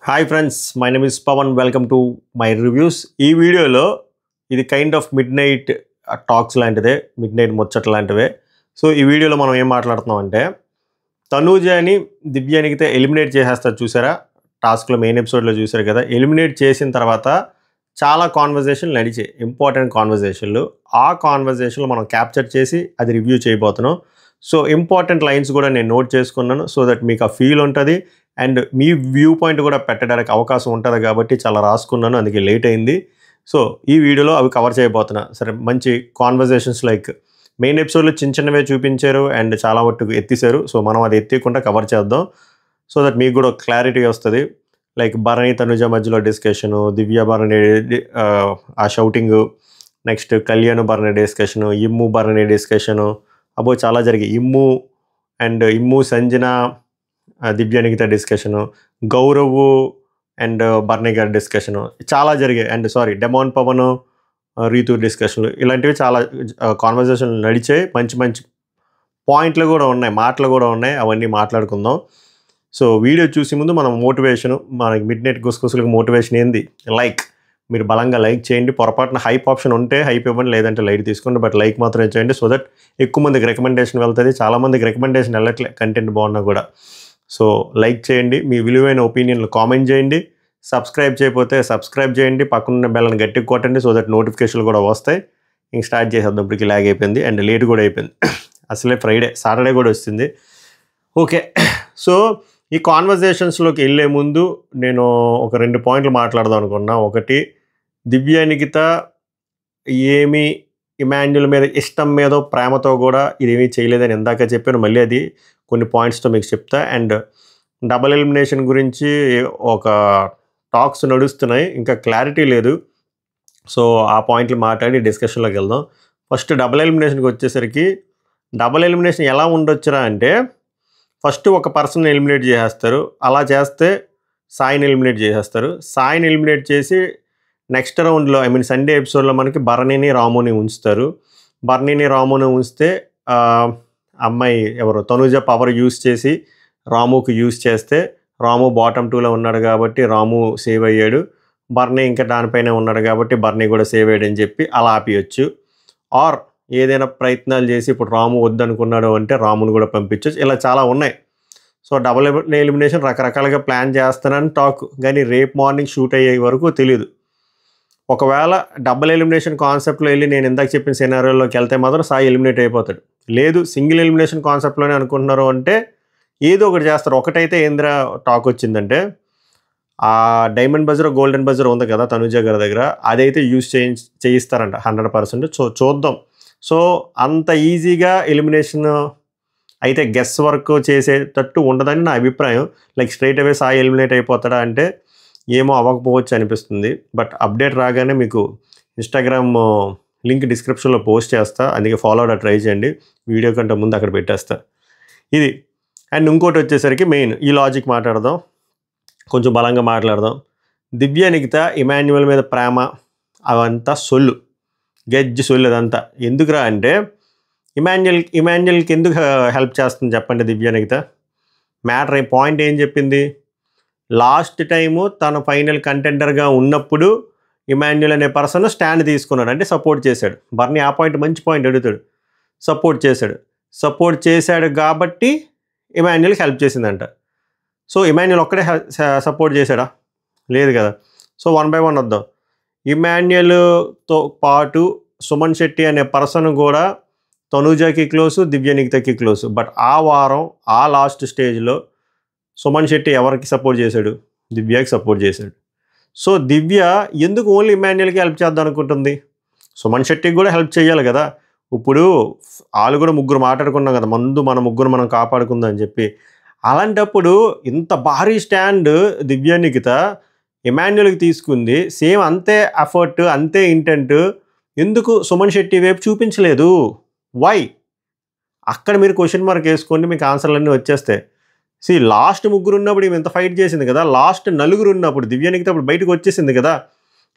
Hi friends, my name is Pawan. Welcome to my reviews. ఈ వీడియోలో ఇది kind of mid night talks లాంటిదే, mid night ముచ్చట లాంటివే. So ఈ వీడియోలో మనం ఏం మాట్లాడుతున్నాం అంటే తనూజని దివ్యానికితే ఎలిమినేట్ చేసేస్తారు చూసారా, టాస్క్లో మెయిన్ ఎపిసోడ్లో చూసారు కదా. ఎలిమినేట్ చేసిన తర్వాత చాలా కాన్వర్జేషన్లు నడిచాయి, ఇంపార్టెంట్ కాన్వర్జేషన్లు. ఆ కాన్వర్జేషన్లు మనం క్యాప్చర్ చేసి అది రివ్యూ చేయబోతున్నాం. సో ఇంపార్టెంట్ లైన్స్ కూడా నేను నోట్ చేసుకున్నాను, సో దట్ మీకు ఆ ఫీల్ ఉంటుంది అండ్ మీ వ్యూ పాయింట్ కూడా పెట్టడానికి అవకాశం ఉంటుంది కాబట్టి చాలా రాసుకున్నాను, అందుకే లేట్ అయింది. సో ఈ వీడియోలో అవి కవర్ చేయబోతున్నా. సరే, మంచి కాన్వర్జేషన్స్ లైక్ మెయిన్ ఎపిసోడ్లో చిన్న చిన్నవే చూపించారు అండ్ చాలా మట్టుకు ఎత్తిసారు. సో మనం అది ఎత్తికుండా కవర్ చేద్దాం, సో దట్ మీకు కూడా క్లారిటీ వస్తుంది. లైక్ భరణి తనుజ మధ్యలో డిస్కషను, దివ్య భరణి ఆ shouting, next Kalyan Bharani discussion, Immu Bharani discussion, అబ్బో చాలా జరిగాయి. ఇమ్ము సంజన దివ్యానికిత డిస్కషను, గౌరవ్ అండ్ భరణి గారి డిస్కషను చాలా జరిగాయి. అండ్ డెమాన్ పవన్ రీతు డిస్కషన్లు, ఇలాంటివి చాలా కాన్వర్జేషన్లు నడిచాయి. మంచి మంచి పాయింట్లు కూడా ఉన్నాయి, మాటలు కూడా ఉన్నాయి, అవన్నీ మాట్లాడుకుందాం. సో వీడియో చూసే ముందు మనం మోటివేషను, మనకి మిడ్ నైట్ గుసగుసలకు మోటివేషన్ ఏంది, లైక్ మీరు బలంగా లైక్ చేయండి. పొరపాటున హైప్ ఆప్షన్ ఉంటే హైప్ ఇవ్వండి, లేదంటే లైట్ తీసుకోండి, బట్ లైక్ మాత్రమే చేయండి, సో దట్ ఎక్కువ మందికి రికమెండేషన్ వెళ్తుంది. చాలామందికి రికమెండేషన్ వెళ్ళట్లే కంటెంట్ బాగున్నా కూడా. సో లైక్ చేయండి, మీ విలువైన ఒపీనియన్లు కామెంట్ చేయండి. సబ్స్క్రైబ్ చేయకపోతే సబ్స్క్రైబ్ చేయండి, పక్కనున్న బెల్లని గట్టిగా కొట్టండి, సో దట్ నోటిఫికేషన్లు కూడా వస్తాయి. ఇంక స్టార్ట్ చేసేద్దాం. ఇప్పటికి లాగ్ అయిపోయింది అండ్ లేట్ కూడా అయిపోయింది. అసలే సాటర్డే కూడా వస్తుంది. ఓకే, సో ఈ కాన్వర్జేషన్స్లోకి వెళ్ళే ముందు నేను ఒక 2 పాయింట్లు మాట్లాడదాం అనుకున్నా. ఒకటి, దివ్యానికిత ఏమి ఇమాన్యుల్ మీద ఇష్టం మీదో ప్రేమతో కూడా ఇదేమీ చేయలేదని ఇందాక చెప్పాను, మళ్ళీ అది కొన్ని పాయింట్స్తో మీకు చెప్తా. అండ్ డబుల్ ఎలిమినేషన్ గురించి ఒక టాక్స్ నడుస్తున్నాయి, ఇంకా క్లారిటీ లేదు. సో ఆ పాయింట్లు మాట్లాడి డిస్కషన్లోకి వెళ్దాం. ఫస్ట్ డబుల్ ఎలిమినేషన్కి వచ్చేసరికి, డబుల్ ఎలిమినేషన్ ఎలా ఉండొచ్చురా అంటే, ఫస్ట్ ఒక పర్సన్ ఎలిమినేట్ చేసేస్తారు. అలా చేస్తే సాయిని ఎలిమినేట్ చేసేస్తారు. సాయిని ఎలిమినేట్ చేసి నెక్స్ట్ రౌండ్లో సండే ఎపిసోడ్లో మనకి భరణిని రాముని ఉంచుతారు. భరణిని రాముని ఉంచితే అమ్మాయి ఎవరు తనుజ పవర్ యూస్ చేసి రాముకు యూస్ చేస్తే, రాము బాటమ్ 2లో ఉన్నాడు కాబట్టి రాము సేవ్ అయ్యాడు, భరణి ఇంకా దానిపైనే ఉన్నాడు కాబట్టి భరణి కూడా సేవ్ అయ్యాడు అని చెప్పి అలా ఆపియొచ్చు. ఆర్ ఏదైనా ప్రయత్నాలు చేసి ఇప్పుడు రాము వద్దనుకున్నాడు అంటే రాముని కూడా పంపించవచ్చు. ఇలా చాలా ఉన్నాయి. సో డబుల్ ఎలిమినేషన్ రకరకాలుగా ప్లాన్ చేస్తానని టాక్, కానీ రేపు మార్నింగ్ షూట్ అయ్యే వరకు తెలియదు. ఒకవేళ డబుల్ ఎలిమినేషన్ కాన్సెప్ట్లో వెళ్ళి నేను ఇందాక చెప్పిన సినారియోలోకి వెళ్తే మాత్రం సాయి ఎలిమినేట్ అయిపోతాడు. లేదు సింగిల్ ఎలిమినేషన్ కాన్సెప్ట్లోనే అనుకుంటున్నారు అంటే ఏదో ఒకటి చేస్తారు. ఒకటైతే ఏంద్ర టాక్ వచ్చిందంటే, ఆ డైమండ్ బజర్ గోల్డెన్ బజర్ ఉంది కదా తనుజ గారి దగ్గర, అదైతే యూజ్ చేయిస్తారంట 100%. సో చూద్దాం. సో అంత ఈజీగా ఎలిమినేషన్ అయితే గెస్ వర్క్ చేసేటట్టు ఉండదని నా అభిప్రాయం. లైక్ స్ట్రైట్ అవే సాయి ఎలిమినేట్ అయిపోతాడా అంటే ఏమో అవ్వకపోవచ్చు అనిపిస్తుంది. బట్ అప్డేట్ రాగానే మీకు ఇన్స్టాగ్రామ్ లింక్ డిస్క్రిప్షన్లో పోస్ట్ చేస్తా, అందుకే ఫాలో అవడం ట్రై చేయండి. వీడియో కంటే ముందు అక్కడ పెట్టేస్తా. ఇది. అండ్ ఇంకోటి వచ్చేసరికి మెయిన్ ఈ లాజిక్ మాట్లాడదాం, కొంచెం బలంగా మాట్లాడదాం. దివ్యానికిత ఇమాన్యుల్ మీద ప్రేమ అవంతా సొల్లు, గెజ్జి సొల్లు. అదంతా ఎందుకురా అంటే, ఇమాన్యుల్కి ఎందుకు హెల్ప్ చేస్తుంది చెప్పండి దివ్యానికిత? మ్యాటర్ పాయింట్ ఏం చెప్పింది? లాస్ట్ టైము తన ఫైనల్ కంటెండర్గా ఉన్నప్పుడు ఇమాన్యుల్ అనే పర్సన్ స్టాండ్ తీసుకున్నాడు, అంటే సపోర్ట్ చేశాడు. బర్నీ ఆ పాయింట్ మంచి పాయింట్ అడుగుతాడు. సపోర్ట్ చేశాడు కాబట్టి ఇమాన్యుల్కి హెల్ప్ చేసిందంట. సో ఇమాన్యుల్ ఒక్కడే సపోర్ట్ చేశాడా? లేదు కదా. సో 1 by 1 వద్దాం. ఇమాన్యుల్తో పాటు సుమన్ శెట్టి అనే పర్సన్ కూడా తనూజకి క్లోజు, దివ్యానికితకి క్లోజు. బట్ ఆ వారం ఆ లాస్ట్ స్టేజ్లో సుమన్ శెట్టి ఎవరికి సపోర్ట్ చేశాడు? దివ్యకి సపోర్ట్ చేశాడు. సో దివ్య ఎందుకు ఓన్లీ ఇమాన్యుల్కి హెల్ప్ చేద్దాం అనుకుంటుంది? సుమన్ శెట్టికి కూడా హెల్ప్ చేయాలి కదా. ఇప్పుడు వాళ్ళు కూడా ముగ్గురు మాట్లాడుకున్నాం కదా, మన ముగ్గురు మనం కాపాడుకుందాం అని చెప్పి. అలాంటప్పుడు ఇంత భారీ స్టాండ్ దివ్యానికిత ఇమాన్యుల్కి తీసుకుంది, సేమ్ అంతే ఎఫర్ట్ అంతే ఇంటెంట్ ఎందుకు సుమన్ శెట్టి వైపు చూపించలేదు? వై? అక్కడ మీరు క్వశ్చన్ మార్క్ వేసుకోండి, మీకు ఆన్సర్లన్నీ వచ్చేస్తాయి. లాస్ట్ ముగ్గురు ఉన్నప్పుడు ఇంత ఫైట్ చేసింది కదా, లాస్ట్ నలుగురు ఉన్నప్పుడు దివ్యానికిత అప్పుడు బయటకు వచ్చేసింది కదా.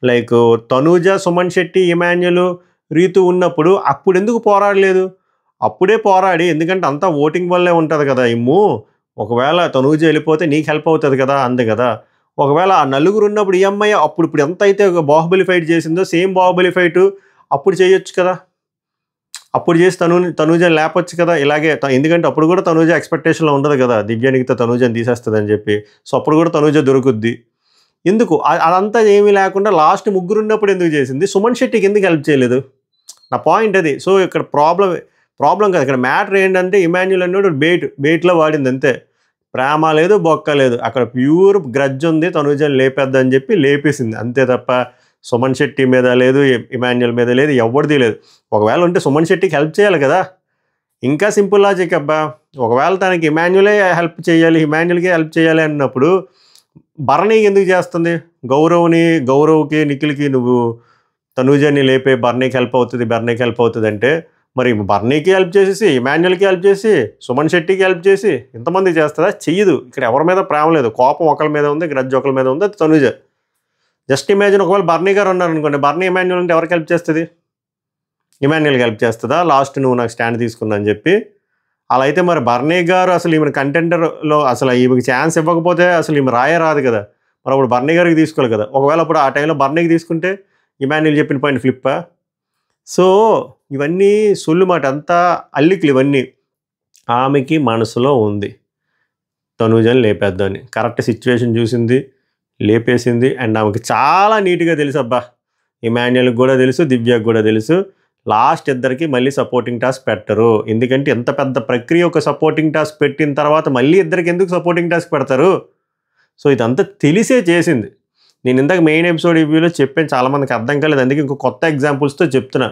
లైక్ తనూజ, సుమన్ శెట్టి, ఇమాన్యుల్, రీతు ఉన్నప్పుడు అప్పుడు ఎందుకు పోరాడలేదు? అప్పుడే పోరాడి, ఎందుకంటే అంతా ఓటింగ్ వల్లే ఉంటుంది కదా. ఒకవేళ తనూజ వెళ్ళిపోతే నీకు హెల్ప్ అవుతుంది కదా, అంది కదా. ఒకవేళ ఆ నలుగురు ఉన్నప్పుడు ఈ అమ్మాయి ఇప్పుడు ఎంత అయితే ఒక బాహుబలి ఫైట్ చేసిందో సేమ్ బాహుబలి ఫైట్ అప్పుడు చేయొచ్చు కదా, అప్పుడు చేసి తనూజని లేపొచ్చు కదా ఇలాగే. ఎందుకంటే అప్పుడు కూడా తనూజ ఎక్స్పెక్టేషన్లో ఉండదు కదా దివ్యానికితో తనూజని తీసేస్తుందని చెప్పి. సో అప్పుడు కూడా తనూజ దొరుకుద్ది. ఎందుకు అదంతా ఏమీ లేకుండా లాస్ట్ ముగ్గురు ఉన్నప్పుడు ఎందుకు చేసింది? సుమన్ శెట్టికి ఎందుకు హెల్ప్ చేయలేదు? నా పాయింట్ అది. సో ఇక్కడ ప్రాబ్లం కాదు, ఇక్కడ మ్యాటర్ ఏంటంటే ఇమాన్యుల్ అన్నాడు బెయిట్లో వాడింది అంతే. ప్రేమ లేదు, బొక్క లేదు, అక్కడ ప్యూర్ గ్రడ్జ్ ఉంది, తనూజని లేపేద్దని చెప్పి లేపేసింది అంతే తప్ప సుమన్ శెట్టి మీద లేదు, ఇమాన్యుల్ మీద లేదు, ఎవరిది లేదు. ఒకవేళ ఉంటే సుమన్ శెట్టికి హెల్ప్ చేయాలి కదా, ఇంకా సింపుల్ లాజిక్ అబ్బా. ఒకవేళ తనకి ఇమాన్యులే హెల్ప్ చేయాలి, ఇమాన్యుల్కే హెల్ప్ చేయాలి అన్నప్పుడు భరణికి ఎందుకు చేస్తుంది? గౌరవ్కి నిఖిల్కి నువ్వు తనూజని లేపే భరణికి హెల్ప్ అవుతుంది అంటే మరి భరణికి హెల్ప్ చేసేసి, ఇమాన్యుల్కి హెల్ప్ చేసి, సుమన్ శెట్టికి హెల్ప్ చేసి ఇంతమంది చేస్తుందా? చెయ్యదు. ఇక్కడ ఎవరి మీద ప్రేమ లేదు, కోపం ఒకరి మీద ఉంది, గ్రడ్జ్ ఒకరి మీద ఉంది, అది తనూజ. జస్ట్ ఇమాజిన్ ఒకవేళ బర్నీ గారు ఉన్నారనుకోండి, బర్నీ ఇమాన్యుల్ అంటే ఎవరికి హెల్ప్ చేస్తుంది? ఇమాన్యుల్కి హెల్ప్ చేస్తుందా? లాస్ట్ నువ్వు నాకు స్టాండ్ తీసుకున్నా అని చెప్పి. అలా అయితే మరి బర్నీ గారు అసలు ఈమె కంటెండర్లో అసలు ఈమెకి ఛాన్స్ ఇవ్వకపోతే అసలు ఈమె రాదు కదా. మరి అప్పుడు బర్నీ గారికి తీసుకోవాలి కదా. ఒకవేళ అప్పుడు ఆ టైంలో బర్నీకి తీసుకుంటే ఇమాన్యుల్ చెప్పిన పాయింట్ ఫ్లిప్పా? సో ఇవన్నీ సొల్లు మాట, అంతా అల్లికలు ఇవన్నీ. ఆమెకి మనసులో ఉంది తనూజని లేపేద్దామని, కరెక్ట్ సిచ్యువేషన్ చూసింది, లేపేసింది. అండ్ ఆమెకి చాలా నీట్గా తెలుసు అబ్బా, ఇమాన్యుల్కి కూడా తెలుసు, దివ్యకి కూడా తెలుసు. లాస్ట్ ఇద్దరికి మళ్ళీ సపోర్టింగ్ టాస్క్ పెట్టరు. ఎందుకంటే ఎంత పెద్ద ప్రక్రియ, ఒక సపోర్టింగ్ టాస్క్ పెట్టిన తర్వాత మళ్ళీ ఇద్దరికి ఎందుకు సపోర్టింగ్ టాస్క్ పెడతారు? సో ఇదంతా తెలిసే చేసింది. నేను ఇందాక మెయిన్ ఎపిసోడ్ రివ్యూలో చెప్పాను, చాలామందికి అర్థం కాలేదు, అందుకే ఇంకో కొత్త ఎగ్జాంపుల్స్తో చెప్తున్నా.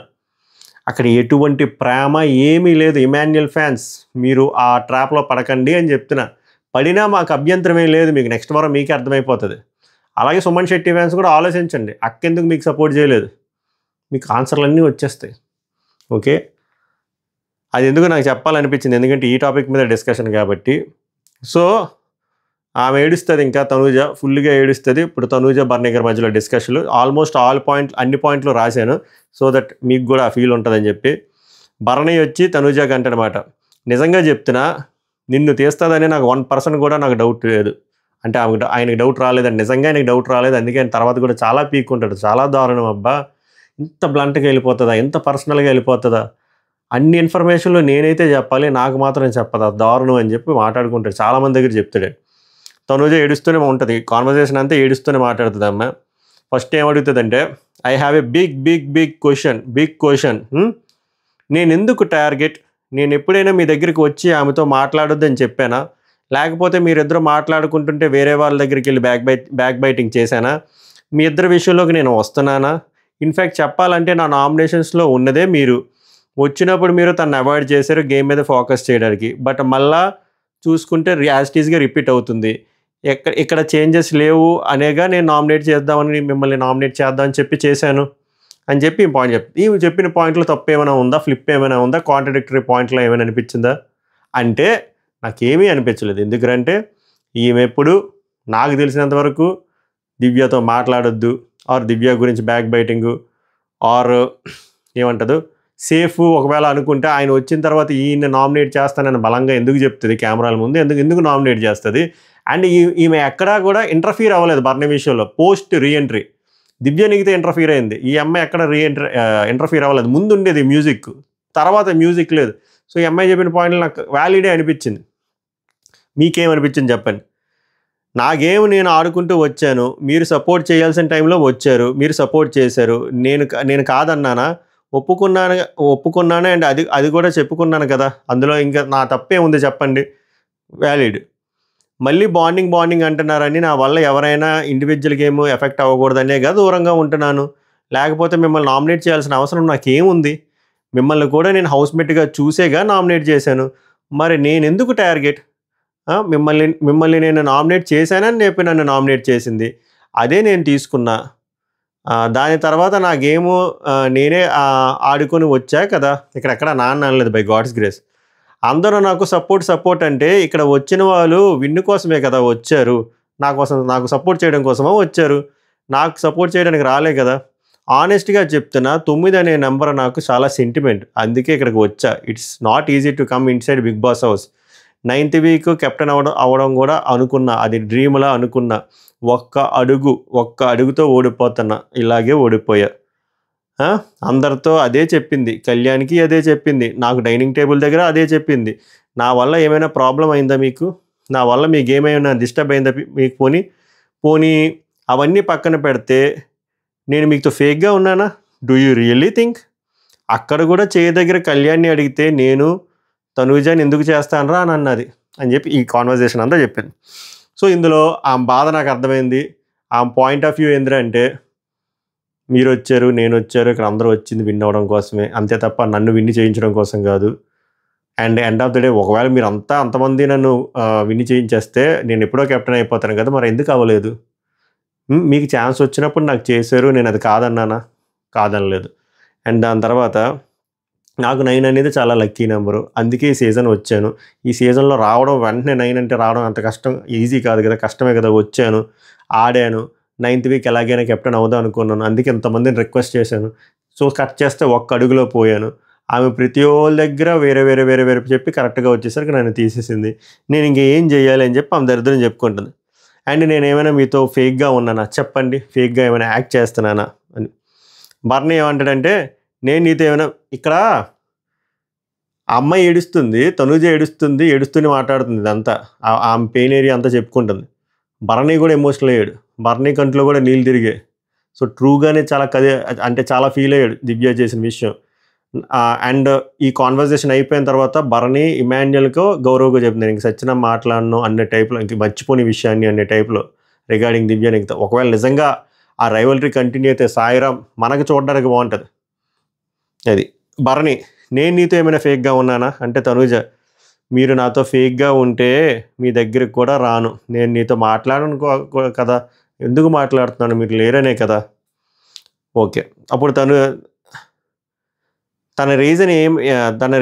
అక్కడ ఎటువంటి ప్రేమ ఏమీ లేదు. ఇమాన్యుల్ ఫ్యాన్స్ మీరు ఆ ట్రాప్లో పడకండి అని చెప్తున్నా. పడినా మాకు అభ్యంతరమే లేదు, మీకు నెక్స్ట్ వారం మీకే అర్థమైపోతుంది. అలాగే సుమన్ శెట్టి ఫ్యాన్స్ కూడా ఆలోచించండి, అక్కెందుకు మీకు సపోర్ట్ చేయలేదు? మీకు ఆన్సర్లన్నీ వచ్చేస్తాయి. ఓకే, అది ఎందుకు నాకు చెప్పాలనిపించింది, ఎందుకంటే ఈ టాపిక్ మీద డిస్కషన్ కాబట్టి. సో ఆమె ఏడుస్తుంది, ఇంకా తనూజ ఫుల్గా ఏడుస్తుంది. ఇప్పుడు తనూజ బర్నీ గారి మధ్యలో డిస్కషన్లు ఆల్మోస్ట్ అన్ని పాయింట్లు రాశాను, సో దట్ మీకు కూడా ఆ ఫీల్ ఉంటుందని చెప్పి. బర్నీ వచ్చి తనూజకి అంటనమాట, నిజంగా చెప్తున్నా నిన్ను తీస్తుందని నాకు 1% కూడా నాకు డౌట్ లేదు. అంటే ఆయనకి డౌట్ రాలేదండి, నిజంగా ఆయనకి డౌట్ రాలేదు. అందుకే ఆయన తర్వాత కూడా చాలా పీక్కుంటాడు. చాలా దారుణం అబ్బా, ఇంత బ్లంట్గా వెళ్ళిపోతుందా, ఎంత పర్సనల్గా వెళ్ళిపోతుందా, అన్ని ఇన్ఫర్మేషన్లు నేనైతే చెప్పాలి, నాకు మాత్రం చెప్పదా, దారుణం అని చెప్పి మాట్లాడుకుంటాడు. చాలామంది దగ్గర చెప్తాడు. తనూజ ఏడుస్తూనే ఉంటుంది, కాన్వర్జేషన్ అంతా ఏడుస్తూనే మాట్లాడుతుంది. అమ్మ ఫస్ట్ ఏం అడుగుతుందంటే, I have a big question. నేను ఎందుకు టార్గెట్? నేను ఎప్పుడైనా మీ దగ్గరికి వచ్చి ఆమెతో మాట్లాడొద్దని చెప్పానా? లేకపోతే మీరిద్దరూ మాట్లాడుకుంటుంటే వేరే వాళ్ళ దగ్గరికి వెళ్ళి బ్యాక్ బైటింగ్ చేశానా? మీ ఇద్దరి విషయంలోకి నేను వస్తున్నానా? ఇన్ఫ్యాక్ట్ చెప్పాలంటే నా నామినేషన్స్లో ఉన్నదే మీరు. వచ్చినప్పుడు మీరు తను అవాయిడ్ చేశారు గేమ్ మీద ఫోకస్ చేయడానికి, బట్ మళ్ళా చూసుకుంటే యాస్టీస్గా రిపీట్ అవుతుంది. ఇక్కడ చేంజెస్ లేవు అనేగా నేను మిమ్మల్ని నామినేట్ చేద్దామని చెప్పి చేశాను అని చెప్పి పాయింట్ చెప్తుంది. ఈ చెప్పిన పాయింట్లో తప్పు ఏమైనా ఉందా, ఫ్లిప్ ఏమైనా ఉందా, కాంట్రడిక్టరీ పాయింట్లో ఏమైనా అనిపించిందా అంటే నాకేమీ అనిపించలేదు. ఎందుకంటే ఈమె ఎప్పుడు నాకు తెలిసినంతవరకు దివ్యతో మాట్లాడొద్దు, ఆర్ దివ్య గురించి బ్యాక్ బైటింగు, ఆర్ ఏమంటదు సేఫ్ ఒకవేళ అనుకుంటే ఆయన వచ్చిన తర్వాత ఈయన నామినేట్ చేస్తానని బలంగా ఎందుకు చెప్తుంది కెమెరాల ముందు? ఎందుకు నామినేట్ చేస్తుంది? అండ్ ఈమె ఎక్కడా కూడా ఇంటర్ఫీర్ అవ్వలేదు బర్నీ విషయంలో. పోస్ట్ రీఎంట్రీ దివ్య నిగితే ఇంటర్ఫీర్ అయింది, ఈ అమ్మాయి ఎక్కడ ఇంటర్ఫీర్ అవ్వలేదు. ముందు ఉండేది మ్యూజిక్, తర్వాత మ్యూజిక్ లేదు. సో ఈ అమ్మాయి చెప్పిన పాయింట్లు నాకు వ్యాలిడే అనిపించింది. మీకేమనిపించింది చెప్పండి. నా గేమ్ నేను ఆడుకుంటూ వచ్చాను, మీరు సపోర్ట్ చేయాల్సిన టైంలో వచ్చారు, మీరు సపోర్ట్ చేశారు. నేను కాదన్నానా? ఒప్పుకున్నాను అండ్ అది కూడా చెప్పుకున్నాను కదా, అందులో ఇంకా నా తప్పే ఉంది చెప్పండి? వ్యాలిడ్. మళ్ళీ బాండింగ్ అంటున్నారని నా వల్ల ఎవరైనా ఇండివిజువల్ గేమ్ ఎఫెక్ట్ అవ్వకూడదనేగా దూరంగా ఉంటున్నాను. లేకపోతే మిమ్మల్ని నామినేట్ చేయాల్సిన అవసరం నాకేముంది? మిమ్మల్ని కూడా నేను హౌస్మేట్గా చూసేగా నామినేట్ చేశాను. మరి నేను ఎందుకు టార్గెట్? మిమ్మల్ని నేను నామినేట్ చేశానని చెప్పి నన్ను నామినేట్ చేసింది, అదే నేను తీసుకున్నా. దాని తర్వాత నా గేము నేనే ఆడుకొని వచ్చా కదా, ఇక్కడెక్కడ నాన్న అనలేదు, బై గాడ్స్ గ్రేస్. అందరూ నాకు సపోర్ట్ అంటే ఇక్కడ వచ్చిన వాళ్ళు విన్ను కోసమే కదా వచ్చారు, నాకు సపోర్ట్ చేయడం కోసమో వచ్చారు, నాకు సపోర్ట్ చేయడానికి రాలే కదా. ఆనెస్ట్గా చెప్తున్నా 9 అనే నెంబర్ నాకు చాలా సెంటిమెంట్, అందుకే ఇక్కడికి వచ్చా. It's not easy to come inside Bigg Boss house. 9th week captain అవ్వడం కూడా అనుకున్నా, అది డ్రీమ్లా అనుకున్నా. ఒక్క అడుగుతో ఓడిపోతున్నా, ఇలాగే ఓడిపోయా. అందరితో అదే చెప్పింది, కళ్యాణ్కి అదే చెప్పింది, నాకు డైనింగ్ టేబుల్ దగ్గర అదే చెప్పింది. నా వల్ల ఏమైనా ప్రాబ్లం అయిందా మీకు? నా వల్ల మీకు ఏమైనా డిస్టర్బ్ అయిందా మీకు? పోనీ అవన్నీ పక్కన పెడితే నేను మీతో ఫేక్గా ఉన్నానా? Do you really think? అక్కడ కూడా దగ్గర కళ్యాణ్ని అడిగితే నేను తనూజని ఎందుకు చేస్తానరా అని అన్నది అని చెప్పి ఈ కాన్వర్జేషన్ అంతా చెప్పింది. సో ఇందులో ఆమె బాధ నాకు అర్థమైంది. ఆమె పాయింట్ ఆఫ్ వ్యూ ఏంటంటే, మీరు వచ్చారు, నేను వచ్చారు, ఇక్కడ అందరూ వచ్చింది విన్ అవ్వడం కోసమే, అంతే తప్ప నన్ను విన్ని చేయించడం కోసం కాదు. And end of the day ఒకవేళ మీరు అంతమంది నన్ను విన్ని చేయించేస్తే నేను ఎప్పుడో కెప్టెన్ అయిపోతాను కదా, మరి ఎందుకు అవ్వలేదు? మీకు ఛాన్స్ వచ్చినప్పుడు నాకు చేశారు, నేను అది కాదన్నానా? కాదనలేదు. అండ్ దాని తర్వాత నాకు 9 అనేది చాలా లక్కీ నెంబరు, అందుకే ఈ సీజన్ వచ్చాను. ఈ సీజన్లో రావడం, వెంటనే 9 అంటే రావడం అంత కష్టం, ఈజీ కాదు కదా, కష్టమే కదా. వచ్చాను, ఆడాను, 9th వీక్ ఎలాగైనా కెప్టెన్ అవుదాం అనుకున్నాను, అందుకే ఇంతమందిని రిక్వెస్ట్ చేశాను. సో కట్ చేస్తే ఒక్క అడుగులో పోయాను. ఆమె ప్రతి వాళ్ళ దగ్గర వేరే చెప్పి కరెక్ట్గా వచ్చేసరికి నన్ను తీసేసింది. నేను ఇంకేం చేయాలి అని చెప్పి ఆమె దరిద్రం చెప్పుకుంటుంది. అండ్ నేను ఏమైనా మీతో ఫేక్గా ఉన్నానా చెప్పండి, ఫేక్గా ఏమైనా యాక్ట్ చేస్తున్నానా అని. బర్నీ ఏమంటాడంటే, నేను నీతో ఏమైనా, ఇక్కడ ఆ అమ్మాయి ఏడుస్తుంది, తనూజ ఏడుస్తూనే మాట్లాడుతుంది, ఇదంతా ఆమె పెయిన్ ఏరియా అంతా చెప్పుకుంటుంది. బర్నీ కూడా ఎమోషనల్ అయ్యాడు, బర్నీ కంట్లో కూడా నీళ్ళు తిరిగాయి. సో ట్రూగానే చాలా ఫీల్ అయ్యాడు దివ్య చేసిన విషయం. అండ్ ఈ కాన్వర్జేషన్ అయిపోయిన తర్వాత బర్నీ ఇమాన్యుయల్కో గౌరవ్గా చెప్తుంది, ఇంక సచిన మాట్లాడను అనే టైప్లో, ఇంక మర్చిపోని విషయాన్ని అనే టైప్లో రిగార్డింగ్ దివ్య. ఇంక ఒకవేళ నిజంగా ఆ రైవల్రీ కంటిన్యూ అయితే సాయిరామ్ మనకు చూడడానికి బాగుంటుంది. అది బర్నీ, నేను నీతో ఏమైనా ఫేక్గా ఉన్నానా అంటే తనూజ, మీరు నాతో ఫేక్గా ఉంటే మీ దగ్గరికి కూడా రాను, నేను నీతో మాట్లాడను కదా, ఎందుకు మాట్లాడుతున్నాను, మీరు లేరనే కదా. ఓకే, అప్పుడు తన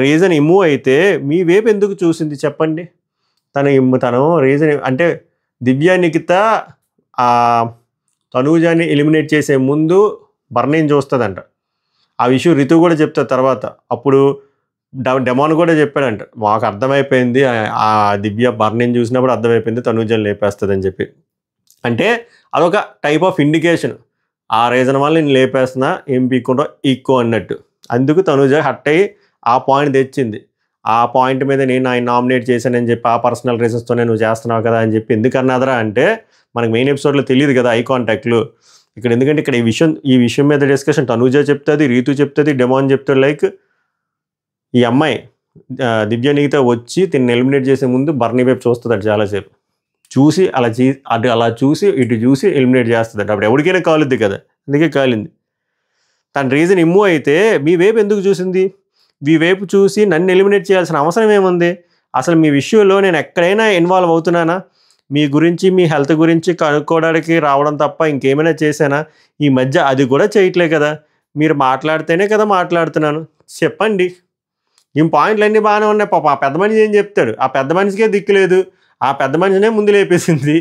రీజన్ ఇమ్ము అయితే మీ వైపు ఎందుకు చూసింది చెప్పండి. తను రీజన్ అంటే దివ్య నిఖిత తనూజాని ఎలిమినేట్ చేసే ముందు బర్నీని చూస్తుందంట. ఆ విషయం రితు కూడా చెప్తారు తర్వాత. అప్పుడు డెమాన్ కూడా చెప్పాడంట, మాకు అర్థమైపోయింది, ఆ దివ్య బర్నీని చూసినప్పుడు అర్థమైపోయింది తనూజని లేపేస్తుంది అని చెప్పి. అంటే అదొక టైప్ ఆఫ్ ఇండికేషన్, ఆ రీజన్ వల్ల నేను లేపేస్తున్నా, ఏం పీక్కుంటా ఈక్కో అన్నట్టు. అందుకు తనూజ హట్ అయ్యి ఆ పాయింట్ తెచ్చింది. ఆ పాయింట్ మీద నేను ఆయన నామినేట్ చేశానని చెప్పి, ఆ పర్సనల్ రీజన్స్తోనే నువ్వు చేస్తున్నావు కదా అని చెప్పి ఎందుకు అన్నాదరా అంటే, మనకు మెయిన్ ఎపిసోడ్లో తెలియదు కదా ఐ కాంటాక్ట్లు. ఇక్కడ ఎందుకంటే ఇక్కడ ఈ విషయం మీద డిస్కషన్ తనూజ చెప్తుంది, రీతు చెప్తుంది, డెమాన్ చెప్తాడు. లైక్ ఈ అమ్మాయి దివ్య నిఖిత వచ్చి తిన్ని ఎలిమినేట్ చేసే ముందు బర్నీ వైపు చూస్తుంది చాలాసేపు, చూసి అలా చూసి ఇటు చూసి ఎలిమినేట్ చేస్తుంది. అప్పుడు ఎవరికైనా కాలుద్ది కదా, అందుకే కాలింది. తన రీజన్ ఇమ్ము అయితే మీ వైపు ఎందుకు చూసింది? మీ వైపు చూసి నన్ను ఎలిమినేట్ చేయాల్సిన అవసరం ఏముంది? అసలు మీ విషయంలో నేను ఎక్కడైనా ఇన్వాల్వ్ అవుతున్నానా? మీ గురించి, మీ హెల్త్ గురించి కనుక్కోవడానికి రావడం తప్ప ఇంకేమైనా చేశానా? ఈ మధ్య అది కూడా చేయట్లే కదా, మీరు మాట్లాడితేనే కదా మాట్లాడుతున్నాను, చెప్పండి. ఈ పాయింట్లు అన్నీ బాగానే ఉన్నాయి. పాప ఆ పెద్ద మనిషి ఏం చెప్తాడు? ఆ పెద్ద మనిషికే దిక్కులేదు, ఆ పెద్ద మనిషినే ముందు లేపేసింది,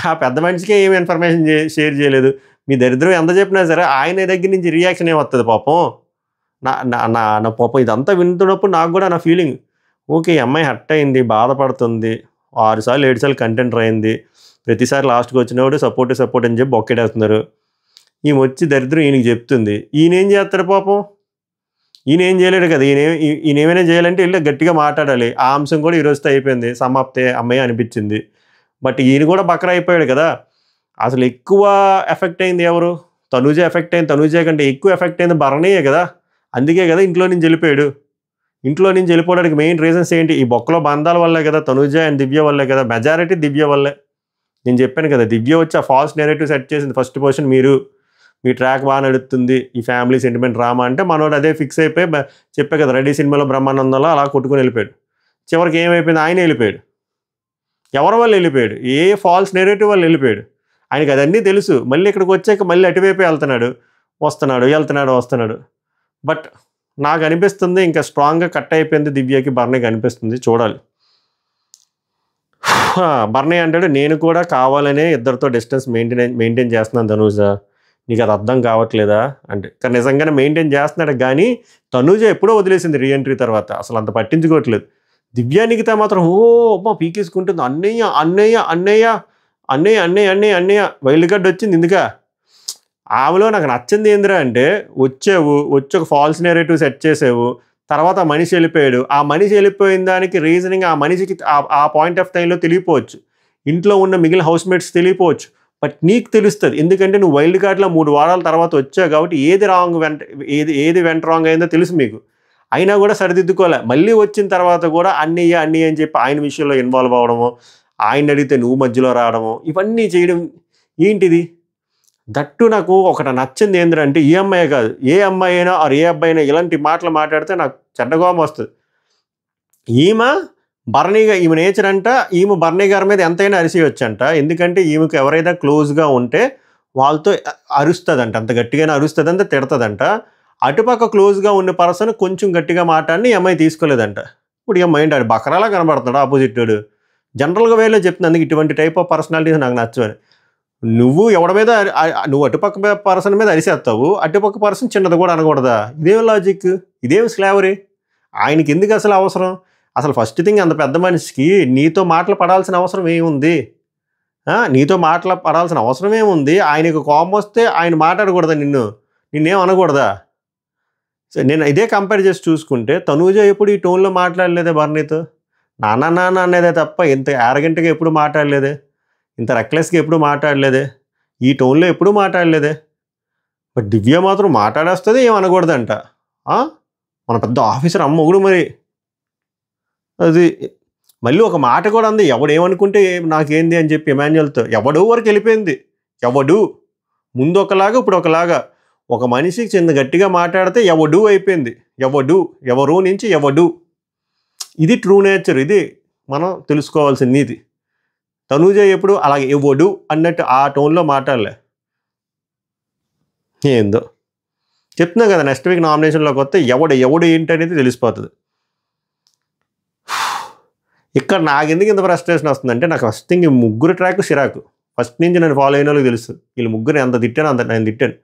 ఆ పెద్ద మనిషికే ఏమి ఇన్ఫర్మేషన్ షేర్ చేయలేదు. మీ దరిద్రం ఎంత చెప్పినా సరే ఆయన దగ్గర నుంచి రియాక్షన్ ఏమొస్తుంది పాపం. నా పాపం ఇదంతా వింటున్నప్పుడు నాకు కూడా నా ఫీలింగ్, ఓకే ఈ అమ్మాయి హట్ అయింది, బాధపడుతుంది, 6 సార్లు 7 సార్లు కంటెంటర్ అయింది, ప్రతిసారి లాస్ట్కి వచ్చినప్పుడు సపోర్ట్ అని చెప్పి బొక్కెడేస్తున్నారు. ఈమె వచ్చి దరిద్రం ఈయనకి చెప్తుంది, ఈయన ఏం చేస్తాడు పాపం? ఈయన ఏం చేయలేడు కదా, ఈయన ఏమైనా చేయాలంటే వెళ్ళి గట్టిగా మాట్లాడాలి. ఆ అంశం కూడా ఈరోజుతో అయిపోయింది, సమాప్తే అమ్మాయి అనిపించింది. బట్ ఈయన కూడా బకరా అయిపోయాడు కదా. అసలు ఎక్కువ ఎఫెక్ట్ అయింది ఎవరు? తనూజ ఎఫెక్ట్ అయింది. తనూజ కంటే ఎక్కువ ఎఫెక్ట్ అయింది బర్నీయే కదా. అందుకే కదా ఇంట్లో నుంచి వెళ్ళిపోయాడు. ఇంట్లో నుంచి వెళ్ళిపోవడానికి మెయిన్ రీజన్స్ ఏంటి? ఈ బొక్కలో బంధాల వల్లే కదా, తనూజ అండ్ దివ్య వల్లే కదా, మెజారిటీ దివ్య వల్లే. నేను చెప్పాను కదా, దివ్య వచ్చి ఆ ఫాల్స్ నెరేటివ్ సెట్ చేసింది. ఫస్ట్ పొజిషన్ మీ ట్రాక్ బాగా నడుస్తుంది, ఈ ఫ్యామిలీ సెంటిమెంట్ డ్రామా అంటే మనోడు అదే ఫిక్స్ అయిపోయి చెప్పే కదా, రెడీ సినిమాలో బ్రహ్మానందంలో అలా కొట్టుకుని వెళ్ళిపోయాడు. చివరికి ఏమైపోయింది? ఆయన వెళ్ళిపోయాడు. ఎవరి వల్ల వెళ్ళిపోయాడు? ఏ ఫాల్స్ నెరేటివ్ వల్ల వెళ్ళిపోయాడు. ఆయనకి అదన్నీ తెలుసు. మళ్ళీ ఇక్కడికి వచ్చాక మళ్ళీ అటువైపు వస్తున్నాడు. బట్ నాకు అనిపిస్తుంది ఇంకా స్ట్రాంగ్గా కట్ అయిపోయింది దివ్యకి, బర్నీకి అనిపిస్తుంది. చూడాలి. బర్నీ అంటాడు, నేను కూడా కావాలనే ఇద్దరితో డిస్టెన్స్ మెయింటైన్ చేస్తున్నాను తనూజ, నీకు అది అర్థం కావట్లేదా అంటే. కానీ నిజంగానే మెయింటైన్ చేస్తున్నాడు, కానీ తనూజ ఎప్పుడో వదిలేసింది రీఎంట్రీ తర్వాత, అసలు అంత పట్టించుకోవట్లేదు. దివ్య నిఖిత మాత్రం అమ్మ పీకేసుకుంటుంది, అన్నయ్య అన్నయ్య అన్నయ్య అన్నయ్య అన్నయ్య వైల్డ్ కార్డ్ వచ్చింది ఇందుక. ఆమెలో నాకు నచ్చింది ఏందిరా అంటే, వచ్చి ఒక ఫాల్స్ నేరేటివ్ సెట్ చేసావు, తర్వాత ఆ మనిషి వెళ్ళిపోయాడు. ఆ మనిషి వెళ్ళిపోయిన దానికి రీజనింగ్ ఆ మనిషికి ఆ పాయింట్ ఆఫ్ టైంలో తెలియపోవచ్చు, ఇంట్లో ఉన్న మిగిలిన హౌస్మేట్స్ తెలియపోవచ్చు, బట్ నీకు తెలుస్తుంది. ఎందుకంటే నువ్వు వైల్డ్ కార్డ్లో 3 వారాల తర్వాత వచ్చావు కాబట్టి ఏది వెంట రాంగ్ అయిందో తెలుసు మీకు. అయినా కూడా సరిదిద్దుకోలే. మళ్ళీ వచ్చిన తర్వాత కూడా అన్నయ్య అని చెప్పి ఆయన విషయంలో ఇన్వాల్వ్ అవ్వడము, ఆయన అడిగితే నువ్వు మధ్యలో రావడము, ఇవన్నీ చేయడం ఏంటిది? దట్టు నాకు ఒకటి నచ్చింది ఏంటంటే, ఈ అమ్మాయి కాదు, ఏ అమ్మాయి అయినా ఆర్ ఏ అబ్బాయి అయినా ఇలాంటి మాటలు మాట్లాడితే నాకు చెడ్డగోమం వస్తుంది. ఈమె నేచర్ అంట, ఈమె భరణి గారి మీద ఎంతైనా అరిసేయొచ్చంట. ఎందుకంటే ఈమెకు ఎవరైనా క్లోజ్గా ఉంటే వాళ్ళతో అరుస్తుందంట, అంత గట్టిగానే అరుస్తుందంట, తిడుతుందంట. అటుపక్క క్లోజ్గా ఉన్న పర్సన్ కొంచెం గట్టిగా మాట్లాడిని ఈ అమ్మాయి తీసుకోలేదంట. ఇప్పుడు ఈ అమ్మాయి ఏంటి బకరాలా కనబడుతున్నాడు ఆపోజిట్ వాడు. జనరల్గా వేలో చెప్తుంది, అందుకు ఇటువంటి టైప్ ఆఫ్ పర్సనాలిటీస్ నాకు నచ్చవని. నువ్వు ఎవడి మీద నువ్వు అటుపక్క పర్సన్ మీద అరిసేస్తావు, అటుపక్క పర్సన్ చిన్నది కూడా అనకూడదా? ఇదేం లాజిక్, ఇదేం స్లావరీ? ఆయనకి ఎందుకు అసలు అవసరం? అసలు ఫస్ట్ థింగ్, అంత పెద్ద మనిషికి నీతో మాటలు పడాల్సిన అవసరం ఏముంది? నీతో మాటలు పడాల్సిన అవసరం ఏముంది? ఆయనకు కోపం వస్తే ఆయన మాట్లాడకూడదా? నిన్నేం అనకూడదా? సో నేను ఇదే కంపేర్ చేసి చూసుకుంటే, తనూజ ఎప్పుడు ఈ టోన్లో మాట్లాడలేదే భరణితో. నాన్న అనేదే తప్ప ఇంత యారగెంట్గా ఎప్పుడు మాట్లాడలేదే, ఇంత రెక్లెస్గా ఎప్పుడు మాట్లాడలేదే, ఈ టోన్లో ఎప్పుడు మాట్లాడలేదే. బట్ దివ్య మాత్రం మాట్లాడేస్తుంది, ఏమనకూడదంట. మన పెద్ద ఆఫీసర్ అమ్మగుడు మరి. అది మళ్ళీ ఒక మాట కూడా అంది, ఎవడేమనుకుంటే నాకేంది అని చెప్పి ఎమాన్యుయల్తో. ఎవడు వరకు వెళ్ళిపోయింది. ముందు ఒకలాగా ఇప్పుడు ఒకలాగా. ఒక మనిషికి చిన్న గట్టిగా మాట్లాడితే ఎవడు అయిపోయింది. ఎవరు నుంచి ఎవడు. ఇది ట్రూ నేచర్, ఇది మనం తెలుసుకోవాల్సిన నీతి. తనూజ ఎప్పుడు అలాగే ఎవడు అన్నట్టు ఆ టోన్లో మాట్లాడలే. ఏందో చెప్తున్నా కదా, నెక్స్ట్ వీక్ నామినేషన్లోకి వస్తే ఎవడు ఏంటి అనేది తెలిసిపోతుంది. ఇక్కడ నాకు ఎందుకు ఇంత ఫ్రస్ట్రేషన్ వస్తుందంటే, నాకు ఫస్ట్ థింగ్ ఈ ముగ్గురు ట్రాక్ చిరాకు. ఫస్ట్ నుంచి నేను ఫాలో అయిన వాళ్ళకి తెలుసు, వీళ్ళు ముగ్గురు ఎంత తిట్టాను అంత నేను తిట్టాను.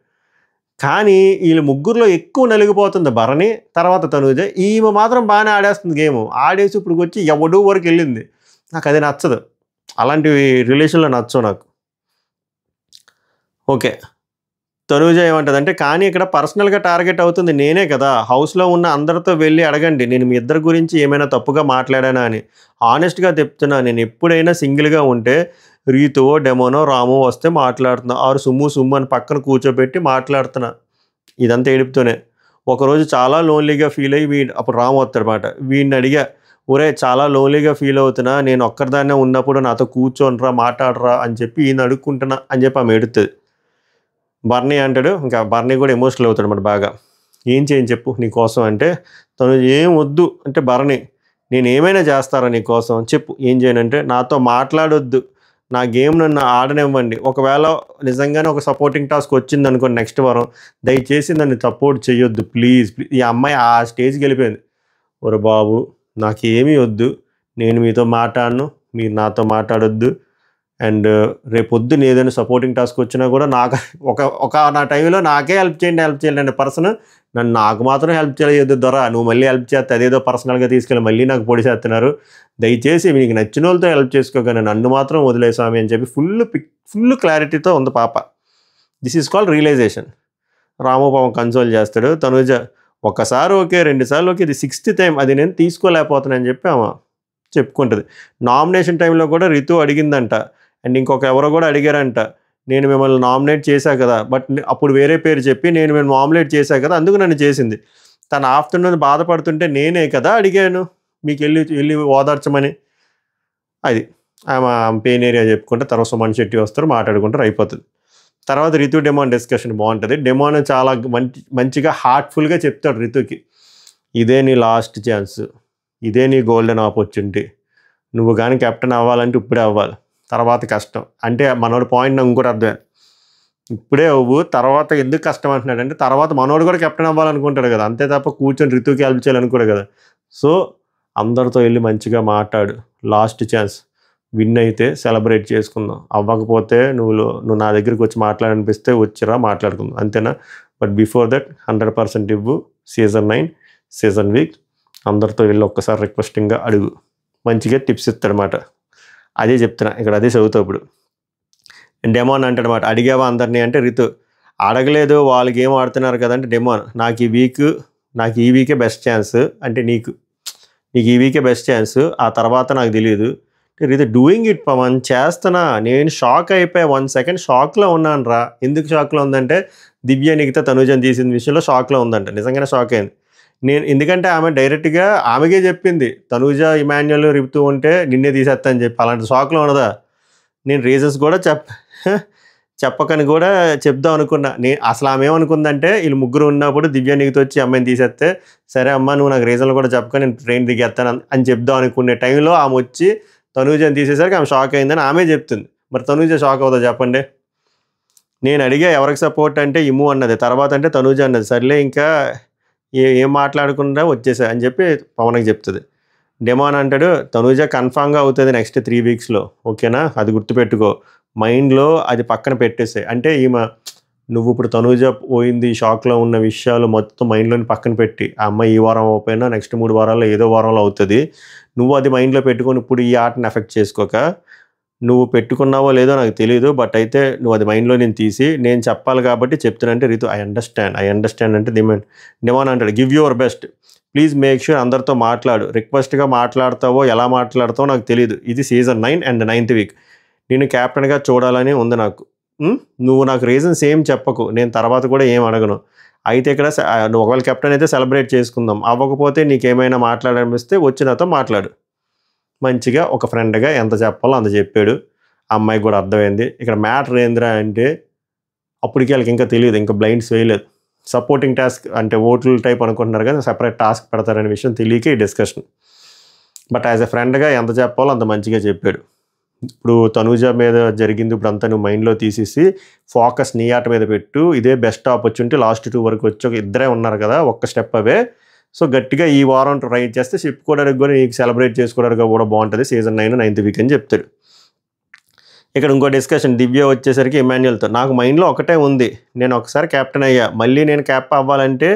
కానీ వీళ్ళు ముగ్గురులో ఎక్కువ నలిగిపోతుంది భరణి, తర్వాత తనూజ. ఈమె మాత్రం బాగానే ఆడేస్తుంది గేమ్. ఆడేసి ఇప్పుడు వచ్చి ఎవడు వరకు వెళ్ళింది. నాకు అది నచ్చదు, అలాంటివి రిలేషన్లో నచ్చవు నాకు. ఓకే, తనూజ ఏమంటుందంటే, కానీ ఇక్కడ పర్సనల్గా టార్గెట్ అవుతుంది నేనే కదా, హౌస్లో ఉన్న అందరితో వెళ్ళి అడగండి నేను మీ ఇద్దరి గురించి ఏమైనా తప్పుగా మాట్లాడానా అని. ఆనెస్ట్గా చెప్తున్నా, నేను ఎప్పుడైనా సింగిల్గా ఉంటే రీతువో డెమోనో రామో వస్తే మాట్లాడుతున్నా, ఆరు సుమ్ము అని పక్కన కూర్చోబెట్టి మాట్లాడుతున్నా. ఇదంతా ఏడుపుతూనే. ఒకరోజు చాలా లోన్లీగా ఫీల్ అయ్యి అప్పుడు రాము వస్తాడనమాట. వీడిని అడిగా, ఒరే చాలా లోన్లీగా ఫీల్ అవుతున్నా, నేను ఒక్కరిదాన్నే ఉన్నప్పుడు నాతో కూర్చోనరా మాట్లాడరా అని చెప్పి ఈయన అడుక్కుంటున్నా అని చెప్పి ఆమె ఎడుతుంది. బర్నీ అంటాడు, ఇంకా బర్నీ కూడా ఎమోషనల్ అవుతాడు అన్నమాట బాగా. ఏం చేయని చెప్పు నీకోసం అంటే, తను ఏం వద్దు అంటే, బర్నీ నేను ఏమైనా చేస్తారా నీకోసం చెప్పు ఏం చేయనంటే, నాతో మాట్లాడొద్దు, నా గేమ్ నన్ను ఆడనివ్వండి, ఒకవేళ నిజంగానే ఒక సపోర్టింగ్ టాస్క్ వచ్చింది అనుకోండి నెక్స్ట్ వారం, దయచేసి నన్ను సపోర్ట్ చేయొద్దు ప్లీజ్. ఈ అమ్మాయి ఆ స్టేజ్కి వెళ్ళిపోయింది. ఒరే బాబు నాకేమీ వద్దు, నేను మీతో మాట్లాడను, మీరు నాతో మాట్లాడొద్దు, అండ్ రేపొద్దున ఏదైనా సపోర్టింగ్ టాస్క్ వచ్చినా కూడా నాకు నా టైంలో నాకే హెల్ప్ చేయండి అనే పర్సన్ నాకు మాత్రం హెల్ప్ చేయలేదు దొరా, నువ్వు మళ్ళీ హెల్ప్ చేస్తే అదేదో పర్సనల్గా తీసుకెళ్ళి మళ్ళీ నాకు పొడి చేస్తున్నారు, దయచేసి మీకు నచ్చిన వాళ్ళతో హెల్ప్ చేసుకోగానే నన్ను మాత్రం వదిలేసామి అని చెప్పి ఫుల్ క్లారిటీతో ఉంది పాప. This is called realisation. Ramu పాపం కన్సోల్ చేస్తాడు. తనుజ ఒకసారి ఓకే, 2 సార్లు ఓకే, ఇది 6th టైం అది నేను తీసుకోలేకపోతున్నానని చెప్పి ఆమె చెప్పుకుంటుంది. నామినేషన్ టైంలో కూడా రితు అడిగిందంట, అండ్ ఎవరో కూడా అడిగారంట, నేను మిమ్మల్ని నామినేట్ చేశా కదా, బట్ అప్పుడు వేరే పేరు చెప్పి నేను మేము నామినేట్ చేశా కదా అందుకు నన్ను చేసింది, తను ఆఫ్టర్నూన్ బాధపడుతుంటే నేనే కదా అడిగాను మీకు వెళ్ళి ఓదార్చమని. అది ఆమె పెయిన్ ఏరియా చెప్పుకుంటే తర్వాత సుమన్ శెట్టి వస్తారు, మాట్లాడుకుంటారు, అయిపోతుంది. తర్వాత రితు డెమోన్ డిస్కషన్ బాగుంటుంది. డెమోన్ చాలా మంచిగా హార్ట్ఫుల్గా చెప్తాడు రితుకి, ఇదే నీ లాస్ట్ ఛాన్స్, ఇదే నీ గోల్డెన్ ఆపర్చునిటీ, నువ్వు కానీ కెప్టెన్ అవ్వాలంటే ఇప్పుడే అవ్వాలి, తర్వాత కష్టం. అంటే మనోడు పాయింట్ నాకు ఇంకోటి అర్థం, ఇప్పుడే అవ్వు తర్వాత ఎందుకు కష్టం అంటున్నాడు అంటే, తర్వాత మనోడు కూడా కెప్టెన్ అవ్వాలనుకుంటాడు కదా, అంతే తప్ప కూర్చొని రితుకి హెల్ప్ చేయాలనుకోడు కదా. సో అందరితో వెళ్ళి మంచిగా మాట్లాడు, లాస్ట్ ఛాన్స్, విన్ అయితే సెలబ్రేట్ చేసుకుందాం, అవ్వకపోతే నువ్వు నా దగ్గరికి వచ్చి మాట్లాడనిపిస్తే వచ్చిరా మాట్లాడుకుందాం అంతేనా. బట్ బిఫోర్ దట్ 100% ఇవ్వు. సీజన్ 9 సీజన్ వీక్ అందరితో వెళ్ళి ఒక్కసారి రిక్వెస్టింగ్గా అడుగు, మంచిగా టిప్స్ ఇస్తాడనమాట. అదే చెప్తున్నా ఇక్కడ, అదే చదువుతావు ఇప్పుడు. డెమాన్ అంటాడనమాట, అడిగావా అందరినీ అంటే రితు అడగలేదు, వాళ్ళ గేమ్ ఆడుతున్నారు కదంటే డెమాన్ నాకు ఈ వీకే బెస్ట్ ఛాన్స్, అంటే నీకు ఈ వీకే బెస్ట్ ఛాన్స్, ఆ తర్వాత నాకు తెలియదు. రితు డూయింగ్ ఇట్ పవన్, చేస్తున్నా. నేను షాక్ అయిపోయా, 1 సెకండ్ షాక్లో ఉన్నాను రా. ఎందుకు షాక్లో ఉందంటే దివ్య నిఖిత తనుజని తీసిన విషయంలో షాక్లో ఉందంట. నిజంగానే షాక్ అయింది నేను, ఎందుకంటే ఆమె డైరెక్ట్గా ఆమెగే చెప్పింది తనుజ ఇమాన్యుయల్ రితు ఉంటే నిన్నే తీసేస్తా అని చెప్పి. అలాంటి షాక్లో ఉన్నదా? నేను రీజన్స్ కూడా చెప్పకని కూడా చెప్దాం అనుకున్నా. అసలు ఆమె ఏమనుకుందంటే వీళ్ళు ముగ్గురు ఉన్నప్పుడు దివ్య నిఖిత వచ్చి అమ్మాయిని తీసేస్తే, సరే అమ్మ నువ్వు నాకు రీజన్లు కూడా చెప్పక నేను ట్రైన్ దిగేస్తాను అని చెప్దాం అనుకునే టైంలో ఆమె వచ్చి తనూజని తీసేసరికి ఆమె షాక్ అయిందని ఆమె చెప్తుంది. మరి తనూజ షాక్ అవుతుందా చెప్పండి? నేను అడిగా ఎవరికి సపోర్ట్ అంటే ఇమ్ము అన్నది, తర్వాత అంటే తనూజ అన్నది. సర్లే ఇంకా ఏం మాట్లాడకుండా వచ్చేసా అని చెప్పి పవన్కి చెప్తుంది. డెమాన్ అంటాడు తనూజ కన్ఫామ్గా అవుతుంది నెక్స్ట్ 3 వీక్స్లో, ఓకేనా? అది గుర్తుపెట్టుకో, మైండ్లో అది పక్కన పెట్టేసాయి. అంటే నువ్వు ఇప్పుడు తనూజ పోయింది షాక్లో ఉన్న విషయాలు మొత్తం మైండ్లోని పక్కన పెట్టి, ఆ అమ్మాయి ఈ వారం అవ్వకపోయినా నెక్స్ట్ 3 వారాల్లో ఏదో వారంలో అవుతుంది, నువ్వు అది మైండ్లో పెట్టుకొని ఇప్పుడు ఈ ఆటని ఎఫెక్ట్ చేసుకోక, నువ్వు పెట్టుకున్నావో లేదో నాకు తెలియదు, బట్ అయితే నువ్వు అది మైండ్లో నేను తీసి నేను చెప్పాలి కాబట్టి చెప్తున్నానంటే రితు ఐ అండర్స్టాండ్ అంటే డెమాన్ అంటాడు give your best, please make sure అందరితో మాట్లాడు, రిక్వెస్ట్గా మాట్లాడతావో ఎలా మాట్లాడతావో నాకు తెలియదు, ఇది సీజన్ 9 అండ్ 9th వీక్, నేను క్యాప్టెన్గా చూడాలని ఉంది నాకు. నువ్వు నాకు రీజన్స్ ఏం చెప్పకు, నేను తర్వాత కూడా ఏం అడగను. అయితే ఇక్కడ నువ్వు ఒకవేళ కెప్టెన్ అయితే సెలబ్రేట్ చేసుకుందాం, అవ్వకపోతే నీకేమైనా మాట్లాడనిపిస్తే వచ్చి నాతో మాట్లాడు. మంచిగా ఒక ఫ్రెండ్గా ఎంత చెప్పాలో అంత చెప్పాడు. ఆ అమ్మాయికి కూడా అర్థమైంది. ఇక్కడ మ్యాటర్ ఏంద్రా అంటే అప్పటికి వాళ్ళకి ఇంకా తెలియదు, ఇంకా బ్లైండ్స్ వేయలేదు. సపోర్టింగ్ టాస్క్ అంటే ఓట్లు టైప్ అనుకుంటున్నారు కానీ సెపరేట్ టాస్క్ పెడతారనే విషయం తెలియక ఈ డిస్కషన్. బట్ యాజ్ ఎ ఫ్రెండ్గా ఎంత చెప్పాలో అంత మంచిగా చెప్పాడు. ఇప్పుడు తనూజ మీద జరిగింది ఇప్పుడు అంతా నువ్వు మైండ్లో తీసేసి ఫోకస్ నీ ఆట మీద పెట్టు, ఇదే బెస్ట్ ఆపర్చునిటీ, లాస్ట్ 2 వరకు వచ్చి ఇద్దరే ఉన్నారు కదా, ఒక్క స్టెప్ అవే. సో గట్టిగా ఈ వారం ట్రై చేస్తే చెప్పుకోవడానికి కూడా నీకు సెలబ్రేట్ చేసుకోవడానికి కూడా బాగుంటుంది, సీజన్ 9 9th వీక్ అని చెప్తాడు. ఇక్కడ ఇంకో డిస్కషన్ దివ్య వచ్చేసరికి ఇమాన్యుయల్తో, నాకు మైండ్లో ఒకటే ఉంది, నేను ఒకసారి కెప్టెన్ అయ్యా, మళ్ళీ నేను క్యాప్ అవ్వాలంటే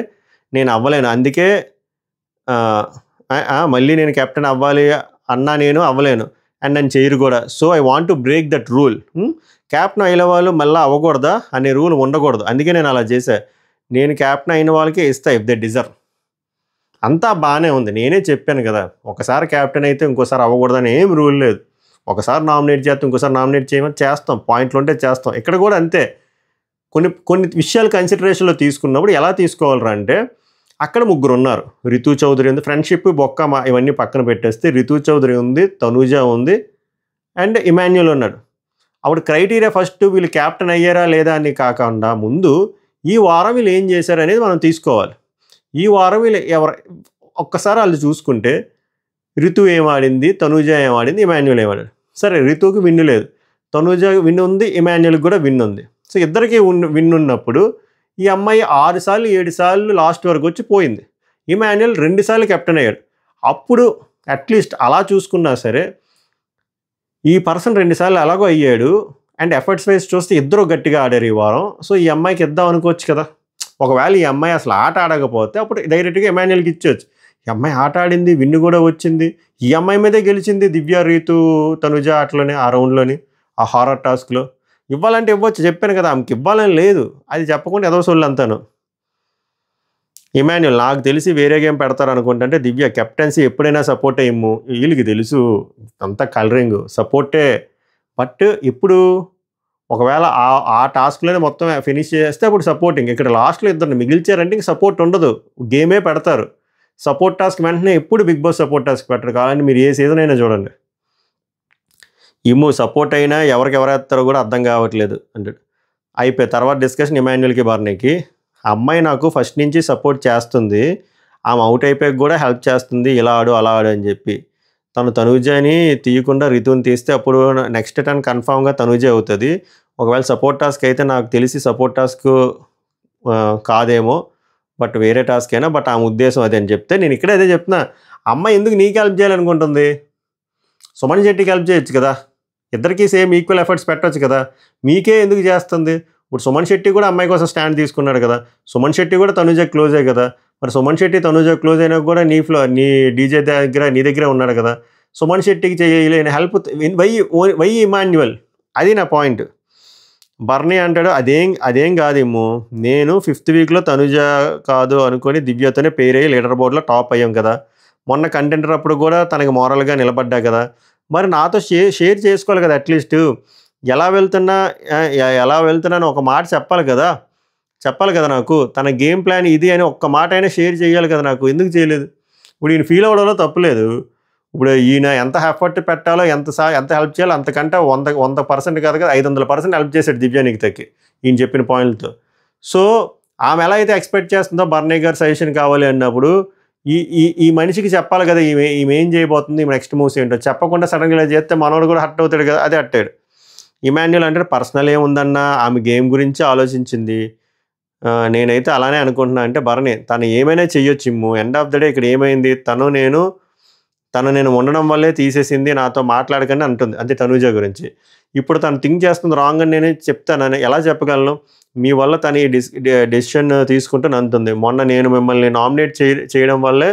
నేను అవ్వలేను, అందుకే మళ్ళీ నేను కెప్టెన్ అవ్వాలి అన్నా నేను అవ్వలేను అండ్ నన్ను చేయరు కూడా. So I want to break that rule, captain అయిన వాళ్ళు మళ్ళీ అవ్వకూడదా అనే రూల్ ఉండకూడదు, అందుకే నేను అలా చేశా. నేను క్యాప్టెన్ అయిన వాళ్ళకే ఇస్తా ఇఫ్ దే డిజర్వ్. అంతా బాగానే ఉంది, నేనే చెప్పాను కదా, ఒకసారి క్యాప్టెన్ అయితే ఇంకోసారి అవ్వకూడదని ఏం రూల్ లేదు. ఒకసారి నామినేట్ చేస్తాం, ఇంకోసారి నామినేట్ చేయమని చేస్తాం, పాయింట్లు ఉంటే చేస్తాం. ఇక్కడ కూడా అంతే, కొన్ని విషయాలు కన్సిడరేషన్లో తీసుకున్నప్పుడు ఎలా తీసుకోవాలరా అంటే, అక్కడ 3 ఉన్నారు, రితు చౌదరి ఉంది, ఫ్రెండ్షిప్ బొక్క ఇవన్నీ పక్కన పెట్టేస్తే రితు చౌదరి ఉంది, తనూజ ఉంది అండ్ ఇమాన్యుయల్ ఉన్నాడు. అప్పుడు క్రైటీరియా ఫస్ట్ వీళ్ళు క్యాప్టెన్ అయ్యారా లేదా అని కాకుండా ముందు ఈ వారం వీళ్ళు ఏం చేశారు అనేది మనం తీసుకోవాలి. ఈ వారం వీళ్ళు ఒక్కసారి వాళ్ళు చూసుకుంటే రితు ఏం ఆడింది, తనూజ ఏం ఆడింది, ఇమాన్యుయల్ ఏం ఆడాడు. సరే రితుకి విన్ను లేదు, తనూజ విన్ ఉంది, ఇమాన్యుయల్కి కూడా విన్ ఉంది. సో ఇద్దరికి విన్ ఉన్నప్పుడు ఈ అమ్మాయి 6 సార్లు 7 సార్లు లాస్ట్ వరకు వచ్చి పోయింది, ఇమాన్యుయల్ 2 సార్లు కెప్టెన్ అయ్యాడు. అప్పుడు అట్లీస్ట్ అలా చూసుకున్నా సరే ఈ పర్సన్ 2 సార్లు ఎలాగో అయ్యాడు అండ్ ఎఫర్ట్స్ వైజ్ చూస్తే ఇద్దరు గట్టిగా ఆడారు ఈ వారం. సో ఈ అమ్మాయికి ఇద్దాం అనుకోవచ్చు కదా. ఒకవేళ ఈ అమ్మాయి అసలు ఆట ఆడకపోతే అప్పుడు డైరెక్ట్గా ఇమాన్యుయల్కి ఇచ్చేవచ్చు. ఈ అమ్మాయి ఆట ఆడింది, విన్ను కూడా వచ్చింది, ఈ అమ్మాయి మీదే గెలిచింది దివ్య రీతు తనుజ ఆటలోనే, ఆ రౌండ్లోని ఆ హారర్ టాస్క్లో. ఇవ్వాలంటే ఇవ్వచ్చు, చెప్పాను కదా, ఆమెకి ఇవ్వాలని లేదు, అది చెప్పకుండా ఏదో సొల్లు అంతాను. ఇమాన్యుయల్ నాకు తెలిసి వేరే గేమ్ పెడతారు అనుకుంటే దివ్య కెప్టెన్సీ ఎప్పుడైనా సపోర్ట్ అయ్యము, వీళ్ళకి తెలుసు అంతా కలరింగ్ సపోర్టే. బట్ ఇప్పుడు ఒకవేళ ఆ టాస్క్లోనే మొత్తం ఫినిష్ చేస్తే అప్పుడు సపోర్టింగ్. ఇక్కడ లాస్ట్లో ఇద్దరిని మిగిల్చారంటే ఇంక సపోర్ట్ ఉండదు, గేమే పెడతారు. సపోర్ట్ టాస్క్ వెంటనే ఎప్పుడు బిగ్ బాస్ సపోర్ట్ టాస్క్ పెట్టరు, కావాలంటే మీరు ఏ సీజన్ అయినా చూడండి. ఇమ్ము సపోర్ట్ అయినా ఎవరు వేస్తారో కూడా అర్థం కావట్లేదు అంటాడు. అయిపోయి తర్వాత డిస్కషన్ ఇమాన్యుయల్కి బార్నీకి, అమ్మాయి నాకు ఫస్ట్ నుంచి సపోర్ట్ చేస్తుంది, ఆమె అవుట్ అయిపోయాక కూడా హెల్ప్ చేస్తుంది, ఇలా ఆడు అలా ఆడు అని చెప్పి. తనూజని తీయకుండా రితుని తీస్తే అప్పుడు నెక్స్ట్ టర్న్ కన్ఫామ్గా తనూజే అవుతుంది. ఒకవేళ సపోర్ట్ టాస్క్ అయితే నాకు తెలిసి సపోర్ట్ టాస్క్ కాదేమో, బట్ వేరే టాస్క్ అయినా, బట్ ఆమె ఉద్దేశం అదే అని చెప్తే నేను ఇక్కడే అదే చెప్తున్నా. అమ్మాయి ఎందుకు నీకు హెల్ప్ చేయాలనుకుంటుంది, సుమన్ శెట్టికి హెల్ప్ చేయొచ్చు కదా, ఇద్దరికీ సేమ్ ఈక్వల్ ఎఫర్ట్స్ పెట్టవచ్చు కదా, మీకే ఎందుకు చేస్తుంది? ఇప్పుడు సుమన్ శెట్టి కూడా అమ్మాయి కోసం స్టాండ్ తీసుకున్నాడు కదా, సుమన్ శెట్టి కూడా తనూజ క్లోజే కదా, మరి సుమన్ శెట్టి తనూజ క్లోజ్ అయినా కూడా నీ డీజే దగ్గర నీ దగ్గరే ఉన్నాడు కదా, సుమన్ శెట్టికి చేయలేని హెల్ప్ వై ఇమాన్యుయల్, అది నా పాయింట్. బర్నీ అంటాడు అదేం కాదేమో, నేను 5th వీక్లో తనుజ కాదు అనుకొని దివ్యతోనే పేరు అయ్యి లీడర్ బోర్డులో టాప్ అయ్యాం కదా, మొన్న కంటెంటర్ అప్పుడు కూడా తనకి మోరల్గా నిలబడ్డా కదా, మరి నాతో షేర్ చేసుకోవాలి కదా, అట్లీస్ట్ ఎలా వెళ్తున్నా ఎలా వెళ్తున్నాను ఒక మాట చెప్పాలి కదా నాకు, తన గేమ్ ప్లాన్ ఇది అని ఒక్క మాట అయినా షేర్ చేయాలి కదా నాకు, ఎందుకు చేయలేదు? ఇప్పుడు ఈయన ఫీల్ అవ్వడంలో తప్పులేదు. ఇప్పుడు ఈయన ఎంత ఎఫర్ట్ పెట్టాలో ఎంత హెల్ప్ చేయాలో అంతకంటే 100% కాదు కదా, 500% హెల్ప్ చేశాడు దివ్యానికితకి ఈయన చెప్పిన పాయింట్తో. సో ఆమె ఎలా అయితే ఎక్స్పెక్ట్ చేస్తుందో బర్నీ గారు సజెషన్ కావాలి అన్నప్పుడు ఈ మనిషికి చెప్పాలి కదా, ఈమె ఏం చేయబోతుంది, నెక్స్ట్ మూవ్స్ ఏంటో చెప్పకుండా సడన్గా ఇలా చేస్తే మనోడు కూడా హర్ట్ అవుతాడు కదా, అదే అట్టాడు. ఇమాన్యుల్ అంటే పర్సనల్ ఏముందన్నా ఆమె గేమ్ గురించి ఆలోచించింది. నేనైతే అలానే అనుకుంటున్నా. అంటే బర్నీ తను ఏమైనా చెయ్యొచ్చు ఇమ్ము, ఎండ్ ఆఫ్ ద డే ఇక్కడ ఏమైంది, తను నేను ఉండడం వల్లే తీసేసింది, నాతో మాట్లాడకండి అంటుంది, అంతే తనూజ గురించి. ఇప్పుడు తను థింక్ చేస్తుంది రాంగ్ అని నేనే చెప్తానని ఎలా చెప్పగలను? మీ వల్ల తను ఈ డెసిషన్ తీసుకుంటూ అంటుంది. మొన్న నేను మిమ్మల్ని నామినేట్ చేయడం వల్లే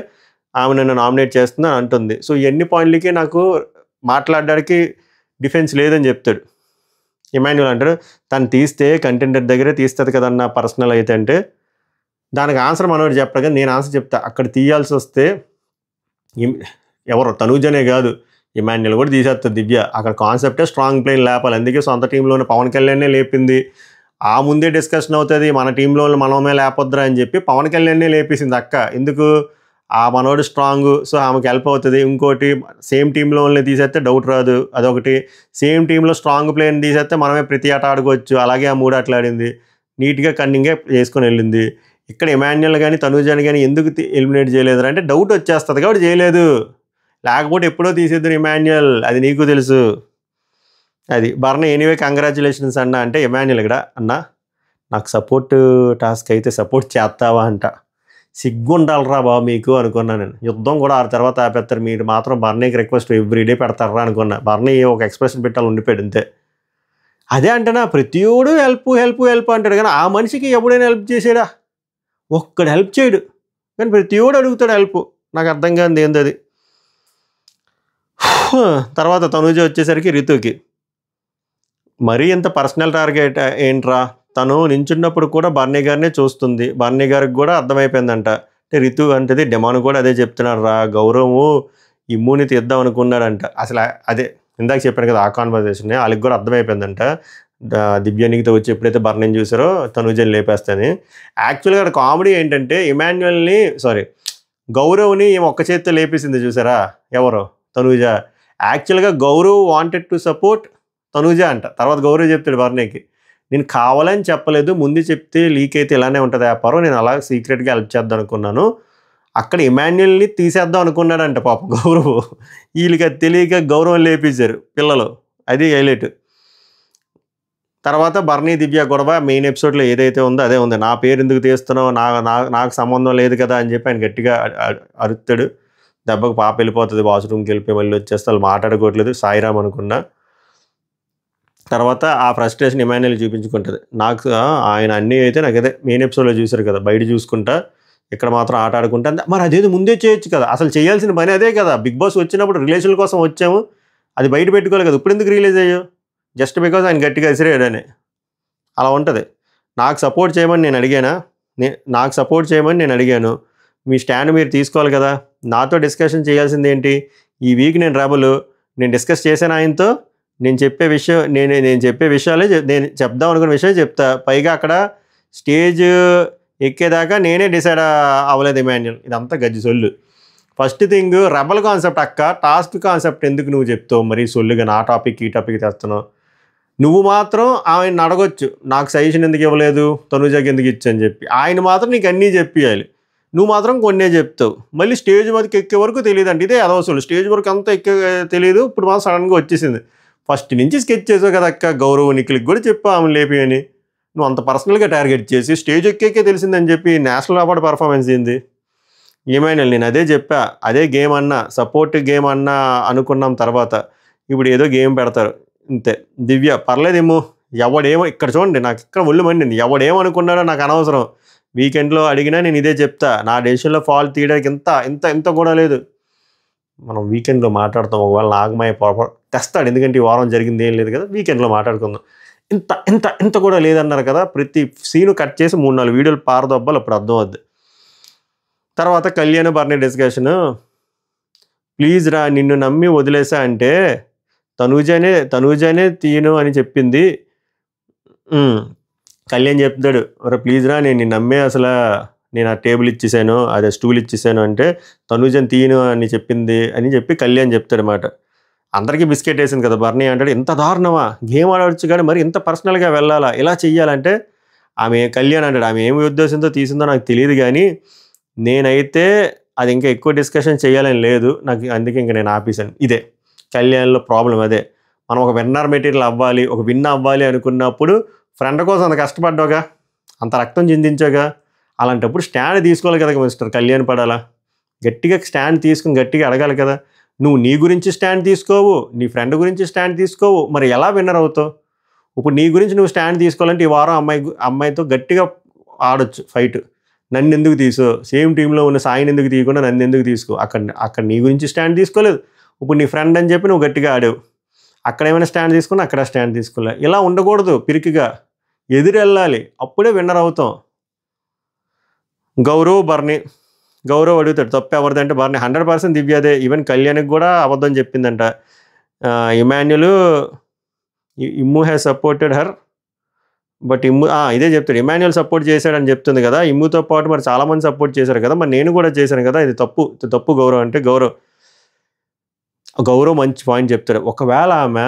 ఆమె నన్ను నామినేట్ చేస్తుంది అని అంటుంది. సో ఎన్ని పాయింట్లకి నాకు మాట్లాడడానికి డిఫెన్స్ లేదని చెప్తాడు. ఇమాన్యుల్ అంటారు తను తీస్తే కంటెంటర్ దగ్గరే తీస్తుంది కదన్న, పర్సనల్ అయితే అంటే దానికి ఆన్సర్ మనోడు చెప్పడు కానీ నేను ఆన్సర్ చెప్తా. అక్కడ తీయాల్సి వస్తే ఎవరు తనూజనే కాదు, ఇమాన్యుల్ కూడా తీసేస్తుంది దివ్య. అక్కడ కాన్సెప్టే స్ట్రాంగ్ ప్లేన్ లేపాలి, అందుకే సొంత టీంలోనే పవన్ కళ్యాణ్నే లేపింది. ఆ ముందే డిస్కషన్ అవుతుంది మన టీంలో మనమే లేపొద్దురా అని చెప్పి పవన్ కళ్యాణ్నే లేపేసింది అక్క. ఎందుకు? ఆ మనోడు స్ట్రాంగ్, సో ఆమెకి హెల్ప్ అవుతుంది. ఇంకోటి సేమ్ టీంలో తీసేస్తే డౌట్ రాదు, అదొకటి. సేమ్ టీంలో స్ట్రాంగ్ ప్లేయర్ని తీసేస్తే మనమే ప్రతి ఆట ఆడుకోవచ్చు. అలాగే ఆ 3 ఆటలు ఆడింది, నీట్గా కన్నింగే చేసుకొని వెళ్ళింది. ఇక్కడ ఇమాన్యుల్ కానీ తనూజని కానీ ఎందుకు ఎలిమినేట్ చేయలేదు అంటే డౌట్ వచ్చేస్తుంది కాబట్టి చేయలేదు, లేకపోతే ఎప్పుడో తీసేద్దు ఇమాన్యుల్, అది నీకు తెలుసు. అది బర్నీ ఎనీవే కంగ్రాచులేషన్స్ అన్న అంటే ఇమాన్యుల్ ఇక్కడ అన్న నాకు సపోర్ట్ టాస్క్ అయితే సపోర్ట్ చేస్తావా అంట. సిగ్గుండాలరా బాబు మీకు అనుకున్నా నేను. యుద్ధం కూడా ఆ తర్వాత ఆపేస్తారు, మీరు మాత్రం బర్నీకి రిక్వెస్ట్ ఎవ్రీడే పెడతారా అనుకున్నా. బర్నీ ఒక ఎక్స్ప్రెషన్ పెట్టాలి ఉండిపోయాడు అంతే. అదే అంటేనా ప్రతియోడు హెల్ప్ అంటాడు కానీ ఆ మనిషికి ఎప్పుడైనా హెల్ప్ చేసాడా? ఒక్కడు హెల్ప్ చేయడు కానీ ప్రతియోడు అడుగుతాడు హెల్ప్. నాకు అర్థం కాదు ఏంది అది. తర్వాత తనూజ వచ్చేసరికి రితుకి మరీ ఇంత పర్సనల్ టార్గెట్ ఏంట్రా, తను నించున్నప్పుడు కూడా బర్నీ గారినే చూస్తుంది, బర్నీ గారికి కూడా అర్థమైపోయిందంట. అంటే రితు అంటది డెమాన్ కూడా అదే చెప్తున్నాడు రా, గౌరవము ఇమ్యూనిటీ ఇద్దాం అనుకున్నాడంట. అసలు అదే ఇందాక చెప్పాను కదా ఆ కాన్వర్సేషన్, వాళ్ళకి కూడా అర్థమైపోయిందంట. దివ్యానికితో వచ్చి ఎప్పుడైతే బర్నీని చూసారో తనూజని లేపేస్తాని. యాక్చువల్గా అక్కడ కామెడీ ఏంటంటే గౌరవ్ని ఒక్క చేతితో లేపేసింది చూసారా ఎవరో తనూజ. యాక్చువల్గా Gaurav wanted to support Tanuja అంట. తర్వాత గౌరవ్ చెప్తాడు బర్నీకి నేను కావాలని చెప్పలేదు, ముందు చెప్తే లీక్ అయితే ఇలానే ఉంటుంది వ్యాపారం, నేను అలా సీక్రెట్గా హెల్ప్ చేద్దాం అనుకున్నాను. అక్కడ ఇమాన్యుల్ని తీసేద్దాం అనుకున్నాడంట పాపం గౌరవ్. వీళ్ళకి అది తెలియక గౌరవం లేపేశారు పిల్లలు, అది హైలైట్. తర్వాత బర్నీ దివ్య గొడవ మెయిన్ ఎపిసోడ్లో ఏదైతే ఉందో అదే ఉంది. నా పేరు ఎందుకు తీస్తున్నావు, నాకు సంబంధం లేదు కదా అని చెప్పి ఆయన గట్టిగా అరుస్తాడు. దెబ్బకు పాప వెళ్ళిపోతుంది, వాష్రూమ్కి వెళ్ళిపోయి మళ్ళీ వచ్చేస్తే వాళ్ళు మాట్లాడుకోవట్లేదు, సాయిరామ్ అనుకున్నా. తర్వాత ఆ ఫ్రస్ట్రేషన్ ఇమాన్యుల్ చూపించుకుంటుంది. నాకు ఆయన అన్నీ అయితే నాకు అదే మెయిన్ ఎపిసోడ్లో చూశారు కదా, బయట చూసుకుంటా ఇక్కడ మాత్రం ఆట ఆడుకుంటా. మరి అదేదో ముందే చేయొచ్చు కదా, అసలు చేయాల్సిన పని అదే కదా. బిగ్ బాస్ వచ్చినప్పుడు రిలేషన్ కోసం వచ్చాము, అది బయట పెట్టుకోవాలి కదా, ఇప్పుడు ఎందుకు రిలీజ్ అయ్యావు? జస్ట్ బికాజ్ ఆయన గట్టిగా విసిరేయడని అలా ఉంటుంది. నాకు సపోర్ట్ చేయమని నేను అడిగాను, మీ స్టాండ్ మీరు తీసుకోవాలి కదా. నాతో డిస్కషన్ చేయాల్సింది ఏంటి? ఈ వీక్ నేను డిస్కస్ చేశాను ఆయనతో, నేను చెప్పే విషయాలే నేను చెప్దాం అనుకున్న విషయం చెప్తా. పైగా అక్కడ స్టేజ్ ఎక్కేదాకా నేనే డిసైడ్ అవ్వలేదు ఇమాన్యుల్, ఇదంతా గజ్జి సొల్లు. ఫస్ట్ థింగ్ రెబల్ కాన్సెప్ట్ అక్క, టాస్క్ కాన్సెప్ట్ ఎందుకు నువ్వు చెప్తావు మరి సొల్లుగా, నా టాపిక్ ఈ టాపిక్ తెస్తున్నావు. నువ్వు మాత్రం ఆయన అడగొచ్చు నాకు సజెషన్ ఎందుకు ఇవ్వలేదు, తనుజకి ఎందుకు ఇచ్చని చెప్పి. ఆయన మాత్రం నీకు అన్నీ చెప్పియాలి, నువ్వు మాత్రం కొన్నే చెప్తావు. మళ్ళీ స్టేజ్ వరకు ఎక్కే వరకు తెలియదు అంటే ఇదే అదవసరం. స్టేజ్ వరకు అంతా తెలియదు, ఇప్పుడు మాత్రం సడన్గా వచ్చేసింది. ఫస్ట్ నుంచి స్కెచ్ చేసావు కదా అక్క, గౌరవ్ నిఖిల్కి కూడా చెప్పా ఆమె లేపి అని. నువ్వు అంత పర్సనల్గా టార్గెట్ చేసి స్టేజ్ ఎక్కేకే తెలిసిందని చెప్పి నేషనల్ అవార్డు పర్ఫార్మెన్స్ ఏంది? ఏమైనా నేను అదే చెప్పా, అదే గేమ్ అన్నా, సపోర్ట్ గేమ్ అన్నా అనుకున్నాం. తర్వాత ఇప్పుడు ఏదో గేమ్ పెడతారు అంతే. దివ్య పర్లేదేమో, ఎవడేమో ఇక్కడ చూడండి, నాకు ఇక్కడ ఒళ్ళు మండింది. ఎవడేమనుకున్నాడో నాకు అనవసరం, వీకెండ్లో అడిగినా నేను ఇదే చెప్తా. నా డెసిషన్లో ఫాల్ట్ తీయడానికి ఇంత కూడా లేదు. మనం వీకెండ్లో మాట్లాడతాం, ఒకవేళ నాగమయ్య తెస్తాడు, ఎందుకంటే ఈ వారం జరిగింది ఏం లేదు కదా, వీకెండ్లో మాట్లాడుకుందాం. ఇంత ఇంత ఇంత కూడా లేదన్నారు కదా, ప్రతి సీను కట్ చేసి 3-4 వీడియోలు పారదొబ్బాలి, అప్పుడు అర్థం అవుద్ది. తర్వాత కళ్యాణ్ బర్నీ డిస్కషను, ప్లీజ్ రా నిన్ను నమ్మి వదిలేసా అంటే తనూజనే తీయను అని చెప్పింది. కళ్యాణ్ చెప్తాడు, అరే ప్లీజ్ రా నేను నిన్ను నమ్మే అసలు నేను ఆ టేబుల్ ఇచ్చేసాను, అదే స్టూల్ ఇచ్చేసాను అంటే తనూజని తీయను అని చెప్పింది అని చెప్పి కళ్యాణ్ చెప్తాడు అన్నమాట. అందరికీ బిస్కెట్ వేసింది కదా. బర్నీ అంటాడు, ఇంత దారుణమా, గేమ్ ఆడవచ్చు కానీ మరి ఇంత పర్సనల్గా వెళ్ళాలా, ఇలా చెయ్యాలంటే ఆమె కళ్యాణ్ అంటాడు, ఆమె ఏమి ఉద్దేశంతో తీసిందో నాకు తెలియదు కానీ నేనైతే అది ఇంకా ఎక్కువ డిస్కషన్ చేయాలని లేదు నాకు, అందుకే ఇంకా నేను ఆపేశాను. ఇదే కళ్యాణ్లో ప్రాబ్లం. అదే మనం ఒక విన్నర్ మెటీరియల్ అవ్వాలి, ఒక విన్ అవ్వాలి అనుకున్నప్పుడు ఫ్రెండ్ కోసం అంత కష్టపడ్డావుగా, అంత రక్తం చిందించాగా, అలాంటప్పుడు స్టాండ్ తీసుకోవాలి కదా మిస్టర్ కళ్యాణ్ పడాలా, గట్టిగా స్టాండ్ తీసుకుని గట్టిగా అడగాలి కదా. నువ్వు నీ గురించి స్టాండ్ తీసుకోవు, నీ ఫ్రెండ్ గురించి స్టాండ్ తీసుకోవు, మరి ఎలా విన్నర్ అవుతావు? ఇప్పుడు నీ గురించి నువ్వు స్టాండ్ తీసుకోవాలంటే ఈ వారం అమ్మాయితో గట్టిగా ఆడొచ్చు ఫైట్. నన్ను ఎందుకు తీసో, సేమ్ టీంలో ఉన్న సాయిని ఎందుకు తీయకుండా నన్ను ఎందుకు తీసుకో, అక్కడ నీ గురించి స్టాండ్ తీసుకోలేదు. ఇప్పుడు నీ ఫ్రెండ్ అని చెప్పి నువ్వు గట్టిగా ఆడావు, అక్కడ ఏమైనా స్టాండ్ తీసుకున్నా అక్కడ స్టాండ్ తీసుకోలే. ఇలా ఉండకూడదు, పిరికిగా ఎదురు వెళ్ళాలి, అప్పుడే విన్నర్ అవుతాం. గౌరవ్ అడుగుతాడు తప్పు ఎవరిదంటే బర్నీ 100% దివ్యదే, ఈవెన్ కళ్యాణ్కి కూడా అబద్ధం చెప్పిందంట. ఇమ్ము హ్యాస్ సపోర్టెడ్ హర్ బట్ ఇదే చెప్తాడు, ఇమాన్యుయల్ సపోర్ట్ చేశాడని చెప్తుంది కదా, ఇమ్ముతో పాటు మరి చాలామంది సపోర్ట్ చేశారు కదా, మరి నేను కూడా చేశాను కదా, ఇది తప్పు గౌరవ్ అంటే గౌరవ్ మంచి పాయింట్ చెప్తాడు. ఒకవేళ ఆమె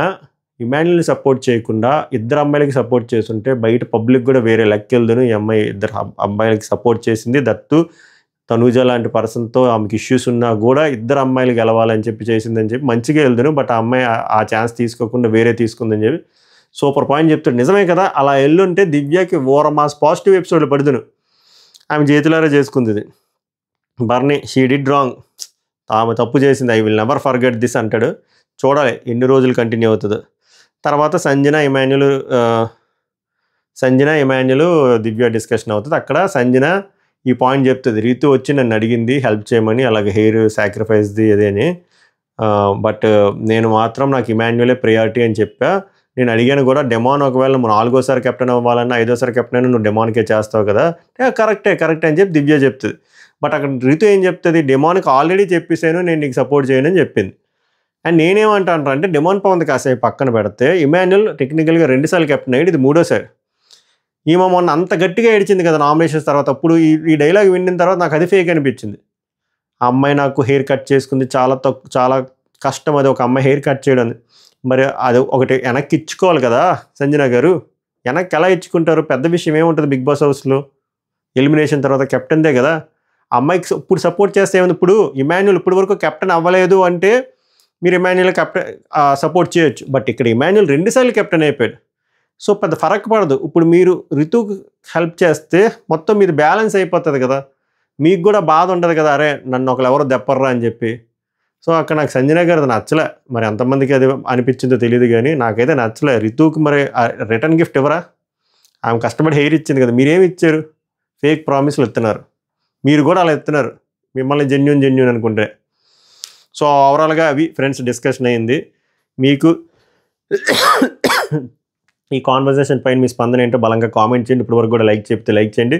ఇమాన్యుయల్ని సపోర్ట్ చేయకుండా ఇద్దరు అమ్మాయిలకి సపోర్ట్ చేస్తుంటే బయట పబ్లిక్ కూడా వేరే లెక్కెళ్దును, ఈ అమ్మాయి ఇద్దరు అమ్మాయిలకి సపోర్ట్ చేసింది, దట్టు తనూజ లాంటి పర్సన్తో ఆమెకి ఇష్యూస్ ఉన్నా కూడా ఇద్దరు అమ్మాయిలు గెలవాలని చెప్పి చేసిందని చెప్పి మంచిగా వెళ్దును, బట్ ఆ అమ్మాయి ఆ ఛాన్స్ తీసుకోకుండా వేరే తీసుకుందని చెప్పి సూపర్ పాయింట్ చెప్తాడు. నిజమే కదా, అలా ఎల్లుంటే దివ్యకి ఓరమాస్ పాజిటివ్ ఎపిసోడ్లు పడుదును, ఆమె చేతులారా చేసుకుంది. ఇది బర్నీ షీ డిడ్ రాంగ్, ఆమె తప్పు చేసింది, I will never forget this అంటాడు. చూడాలి ఎన్ని రోజులు కంటిన్యూ అవుతుందో. తర్వాత సంజన ఇమాన్యుల్ దివ్య డిస్కషన్ అవుతుంది. అక్కడ సంజన ఈ పాయింట్ చెప్తుంది, రీతు వచ్చి నన్ను అడిగింది హెల్ప్ చేయమని, అలాగే హెయిర్ సాక్రిఫైస్ది అదేని, బట్ నేను మాత్రం నాకు ఇమాన్యులే ప్రయారిటీ అని చెప్పా. నేను అడిగాను కూడా, డెమాన్ ఒకవేళ నువ్వు 4వ కెప్టెన్ అవ్వాలన్నా 5వ కెప్టెన్ అయినా నువ్వు డెమాన్కే చేస్తావు కదా, కరెక్టే అని చెప్పి దివ్య చెప్తుంది. బట్ అక్కడ రీతు ఏం చెప్తుంది, డెమాన్కి ఆల్రెడీ చెప్పేసాను నేను నీకు సపోర్ట్ చేయను అని చెప్పింది. అండ్ నేనేమంటాను అంటే డెమాన్ పవన్ కాసేపు పక్కన పెడితే ఇమాన్యుల్ టెక్నికల్గా 2 సార్లు కెప్టెన్ అయ్యాడు, ఇది 3వసారి. ఈమె మొన్న అంత గట్టిగా ఏడిచింది కదా నామినేషన్స్ తర్వాత, అప్పుడు ఈ డైలాగ్ విన్న తర్వాత నాకు అది ఫేక్ అనిపించింది. ఆ అమ్మాయి నాకు హెయిర్ కట్ చేసుకుంది, చాలా కష్టం అది, ఒక అమ్మాయి హెయిర్ కట్ చేయడం. మరి అది ఒకటి వెనక్కి ఇచ్చుకోవాలి కదా సంజన గారు, వెనక్కి ఎలా ఇచ్చుకుంటారు? పెద్ద విషయం ఏముంటుంది బిగ్ బాస్ హౌస్లో, ఎలిమినేషన్ తర్వాత కెప్టెన్దే కదా. అమ్మాయికి ఇప్పుడు సపోర్ట్ చేస్తే ఏముంది, ఇప్పుడు ఇమాన్యుల్ ఇప్పుడు వరకు కెప్టెన్ అవ్వలేదు అంటే మీరు ఇమాన్యుల్ సపోర్ట్ చేయొచ్చు, బట్ ఇక్కడ ఇమాన్యుల్ 2 సార్లు కెప్టెన్ అయిపోయాడు, సో పెద్ద ఫరక్ పడదు. ఇప్పుడు మీరు రితుకు హెల్ప్ చేస్తే మొత్తం మీది బ్యాలెన్స్ అయిపోతుంది కదా, మీకు కూడా బాధ ఉండదు కదా, అరే నన్ను ఎవరో దెప్పర్రా అని చెప్పి. సో అక్కడ నాకు సంజన గారు అది నచ్చలే, మరి ఎంతమందికి అది అనిపించిందో తెలియదు కానీ నాకైతే నచ్చలే. రితుకు మరి రిటర్న్ గిఫ్ట్ ఇవ్వరా, ఆమె కష్టపడి హెయిర్ ఇచ్చింది కదా, మీరేమి ఇచ్చారు? ఫేక్ ప్రామిస్లు ఇస్తున్నారు, మీరు కూడా అలా ఇస్తున్నారు, మిమ్మల్ని జెన్యూన్ అనుకుంటే. సో ఓవరాల్గా అవి ఫ్రెండ్స్ డిస్కషన్ అయింది. మీకు ఈ కాన్వర్జేషన్ పైన మీ స్పందన ఏంటో బలంగా కామెంట్ చేయండి. ఇప్పటివరకు కూడా లైక్ చేయండి.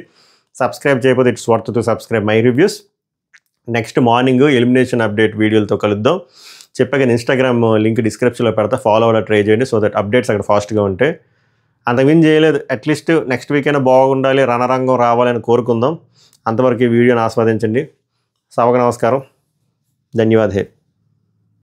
సబ్స్క్రైబ్ చేయకపోతే it's worth to subscribe my reviews. Next morning elimination update వీడియోలతో కలుద్దాం. చెప్పాక ఇన్స్టాగ్రామ్ లింక్ డిస్క్రిప్షన్లో పెడతా, ఫాలో అవ్వడం ట్రై చేయండి, సో దట్ అప్డేట్స్ అక్కడ ఫాస్ట్గా ఉంటాయి. అంతకుమించి చేయలేదు, అట్లీస్ట్ నెక్స్ట్ వీక్ అయినా బాగుండాలి, రణరంగం రావాలని కోరుకుందాం. అంతవరకు ఈ వీడియోని ఆస్వాదించండి. సభకు నమస్కారం, ధన్యవాదాలు.